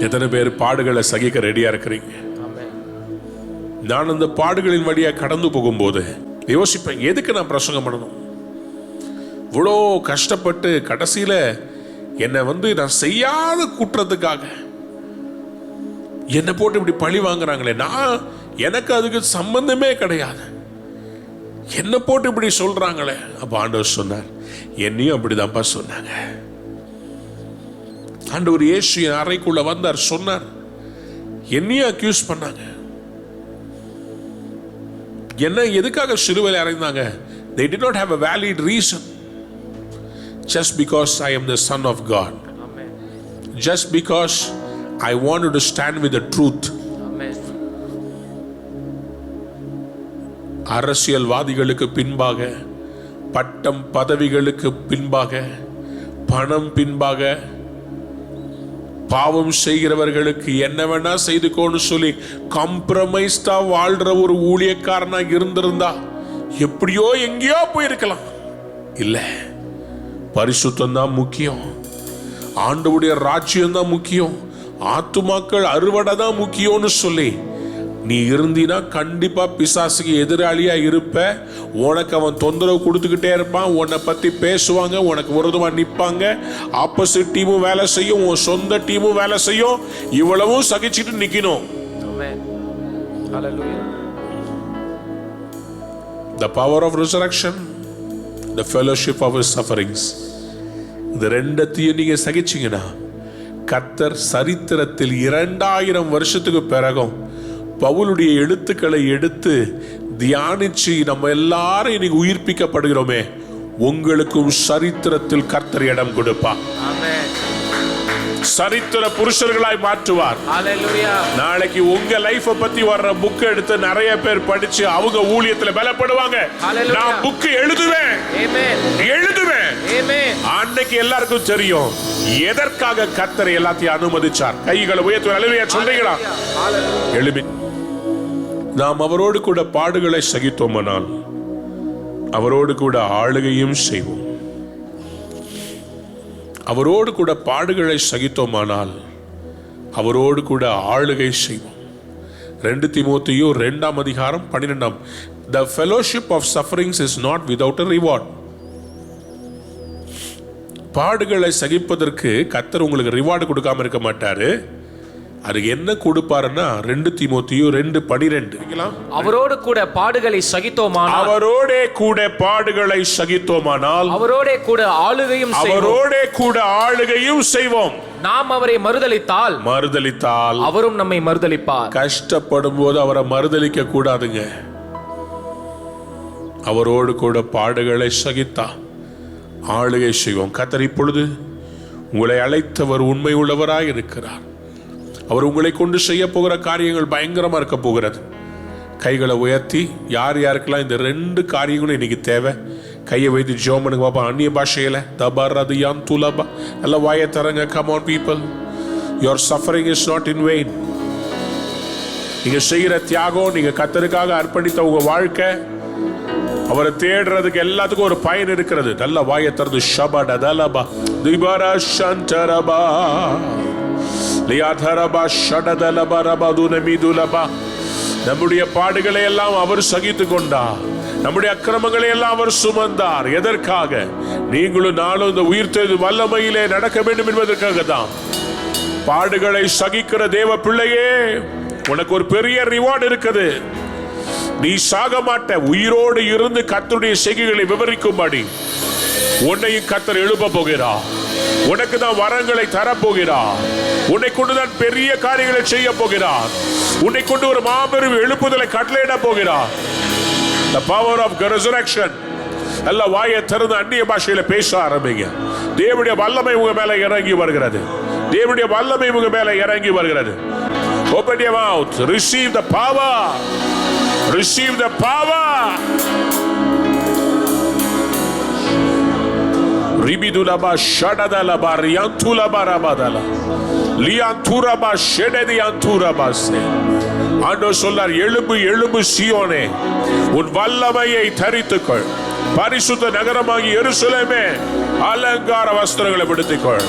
எத்தனை பேர் பாடுகளை சகிக்க ரெடியா இருக்கிறீங்க? நான் அந்த பாடுகளின் வழியா கடந்து போகும்போது யோசிப்பேன், எதுக்கு நான் பிரசங்கம் பண்ணணும்? இவ்வளோ கஷ்டப்பட்டு கடைசியில் என்னை நான் செய்யாத குற்றத்துக்காக என்னை போட்டு இப்படி பழி வாங்குறாங்களே, எனக்கு அதுக்கு சம்பந்தமே கிடையாது, என்னை போட்டு இப்படி சொல்றாங்களே. அப்ப ஆண்டவர் சொன்னார், என்னையும் அப்படிதான்ப்பா சொன்னாங்க. ஆண்டவர் இயேசு என் அறைக்குள்ள வந்தார், சொன்னார், என்னையும் அக்யூஸ் பண்ணாங்க. என்ன எதுக்காக சிலுவையில் அறைந்தாங்க? They did not have a valid reason. Just because I am the son of God. Amen. Just because I wanted to stand with the truth. Amen. அரசியல்வாதிகளுக்கு பின்பாக, பட்டம் பதவிகளுக்கு பின்பாக, பணம் பின்பாக, பாவம் செய்கிறவர்களுக்கு என்ன வேணா செய்துக்கோன்னு சொல்லி காம்ப்ரமைஸ்டா வாழ்ற ஒரு ஊழியக்காரனா இருந்திருந்தா எப்படியோ எங்கேயோ போயிருக்கலாம். இல்ல, பரிசுத்தம் தான் முக்கியம், ஆண்டவருடைய ராஜ்யம் தான் முக்கியம், ஆத்துமாக்கள் அறுவடை தான் முக்கியம்னு சொல்லி நீ இருந்தீனா கண்டிப்பா பிசாசுக்கு எதிராளியா இருப்ப. உனக்கு அவன் தொந்தரவு கொடுத்துக்கிட்டே இருப்பான், உன்னை பத்தி பேசுவாங்க, உனக்கு விரோதமா நிற்பாங்க, ஆப்போசிட் டீமும் வேலை செய்யும், உன் சொந்த டீமும் வேலை செய்யும். இவ்வளவும் சகிச்சுட்டு நிக்கணும். The power of resurrection, the fellowship of his sufferings. இந்த ரெண்டத்தையும் நீங்க சகிச்சீங்கன்னா கர்த்தர் சரித்திரத்தில் 2000 வருஷத்துக்கு பிறகும் பவுலுடைய எழுத்துக்களை எடுத்து தியானிச்சு நம்ம எல்லாரும் இன்னைக்கு உயிர்ப்பிக்கப்படுகிறோமே, உங்களுக்கும் சரித்திரத்தில் கர்த்தர் இடம் கொடுப்பார். சரித்திர புருஷர்களாய் மாற்றுவார். நாளைக்கு உங்க லைஃப் பத்தி வர்ற புக் எடுத்து நிறைய பேர் படிச்சு அவங்க ஊழியத்துல பலப்படுவாங்க. நான் புக் எழுதுவேன், அன்னைக்கு எல்லாருக்கும் தெரியும் எதற்காக கர்த்தர் எல்லாத்தையும் அனுமதிச்சார். கைகளை உயர்த்தி அல்லேலூயா சொல்றீங்களா? எழுப்பி நாம் அவரோடு கூட பாடுகளை சகித்தோமானால் அவரோடு கூட ஆளுகையும் செய்வோம். அவரோடு கூட பாடுகளை சகித்தோமானால் அவரோடு கூட ஆளுகை செய்வோம். 2 தீமோத்தேயு 2:12. The fellowship of sufferings is not without a reward. பாடுகளை சகிப்பதற்கு கர்த்தர் உங்களுக்கு ரிவார்டு கொடுக்காம இருக்க மாட்டாரு. அது என்ன கொடுப்பாருன்னா 2 தீமோத்தேயு 2:12. அவரோடு கூட பாடுகளை சகித்தோமானால், அவரோடே கூட பாடுகளை சகித்தோமானால் அவரோடே கூட ஆளுகையும் செய்வோம். அவரோடே கூட ஆளுகையும் செய்வோம். நாம் அவரை மறுதலித்தால் அவரும் நம்மை மறுதலிப்பார். கஷ்டப்படும் போது அவரை மறுதலிக்க கூடாதுங்க. அவரோடு கூட பாடுகளை சகித்தா ஆளுகை செய்வோம். கர்த்தர் இப்பொழுது உங்களை அழைத்தவர் உண்மை உள்ளவராய் இருக்கிறார். அவர் உங்களை கொண்டு செய்ய போகிற காரியங்கள் பயங்கரமா இருக்க போகிறது. கைகளை உயர்த்தி யார் யாருக்கெல்லாம் இந்த 2 காரியங்களும் இன்னைக்கு தேவை கையை வைத்து ஜெபம் பண்ணுங்க பாப்பா. அந்நிய பாஷையில தபரதியான் துலபா எல்லாம் வாயை தரங்க. Come on people, your suffering is not in vain. நீங்க செய்கிற தியாகம், நீங்க கர்த்தருக்காக அர்ப்பணித்த உங்க வாழ்க்கை, அவரை தேடுறதுக்கு எல்லாத்துக்கும் ஒரு பயன் இருக்கிறது. நல்ல வாயை திறந்து ஷபட தலபா திபர சந்தரபா லியாதரபா ஷடதலபா ரபதுனமிதுலபா. நம்முடைய பாடுகளை எல்லாம் அவர் சகித்துக் கொண்டார், நம்முடைய அக்கிரமங்களை எல்லாம் அவர் சுமந்தார். எதற்காக? நீங்களும் நானும் இந்த உயிர்த்தெழு வல்லமையிலே நடக்க வேண்டும் என்பதற்காக தான். பாடுகளை சகிக்கிற தேவ பிள்ளையே, உனக்கு ஒரு பெரிய ரிவார்டு இருக்குது. நீ சாக மாட்ட. உயிரோடு இருந்து கர்த்தருடைய செய்கைகளை விவரிக்கும்படி உன்னையும் கர்த்தர் எழுப்ப போகிறார். உனக்கு தான் வரங்களை தரப்போகிறார். உன்னை கொண்டுதான் பெரிய காரியங்களை செய்ய போகிறார். உன்னை கொண்டு ஒரு மாபெரும் எழுப்புதலை கட்டளையிட போகிறார். The power of resurrection. எல்லா வாயை திறந்து அந்நிய பாஷையில பேச ஆரம்பிங்க. தேவனுடைய வல்லமை உங்க மேல இறங்கி வருகிறது. தேவனுடைய வல்லமை உங்க மேல இறங்கி வருகிறது. Open your mouth. Receive the power. Receive the power. Ribidulaba shadadalaba riantulaba rabadala. Lianturaba shededianturabase. ஆண்டவர் சொல்றார், எழும்பு எழும்பு சீயோனே, உன் வல்லமையை தரித்துக்கொள். பரிசுத்த நகரமாகி எருசலேமே, அலங்கார வஸ்திரங்களை பிடித்துக்கொள்.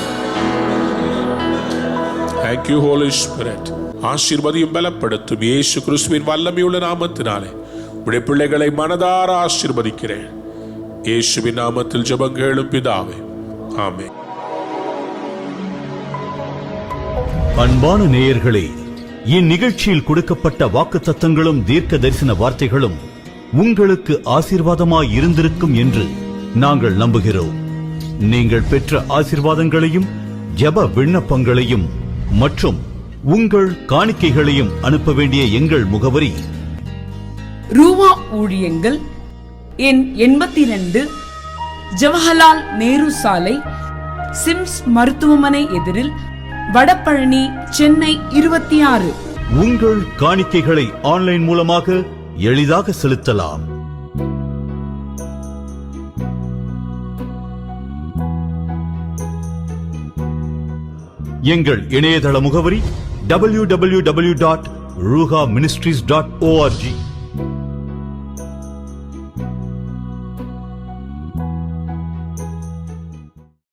Thank you, Holy Spirit. ஆசீர்வதியும் பலப்படுத்தும் இயேசு கிறிஸ்துவின் வல்லமையுள்ள நாமத்தினாலே உடைய பிள்ளைகளை மனதார ஆசீர்வதிக்கிறேன். இயேசுவின் நாமத்தில் ஜெபம் கேளும் பிதாவே, ஆமென். அன்பான நேயர்களே, இந்நிகழ்ச்சியில் கொடுக்கப்பட்ட வாக்குத்தத்தங்களும் தீர்க்க தரிசன வார்த்தைகளும் உங்களுக்கு ஆசீர்வாதமாய் இருந்திருக்கும் என்று நாங்கள் நம்புகிறோம். நீங்கள் பெற்ற ஆசீர்வாதங்களையும் ஜெப விண்ணப்பங்களையும் மற்றும் உங்கள் காணிக்கைகளையும் அனுப்ப வேண்டிய எங்கள் முகவரி: ரூவா ஊழியங்கள், எண் 82, ஜவஹர்லால் நேரு சாலை, சிம்ஸ் மருத்துவமனை எதிரில், வடபழனி, சென்னை 26. உங்கள் காணிக்கைகளை ஆன்லைன் மூலமாக எளிதாக செலுத்தலாம். எங்கள் இணையதள முகவரி www.ruhaministries.org.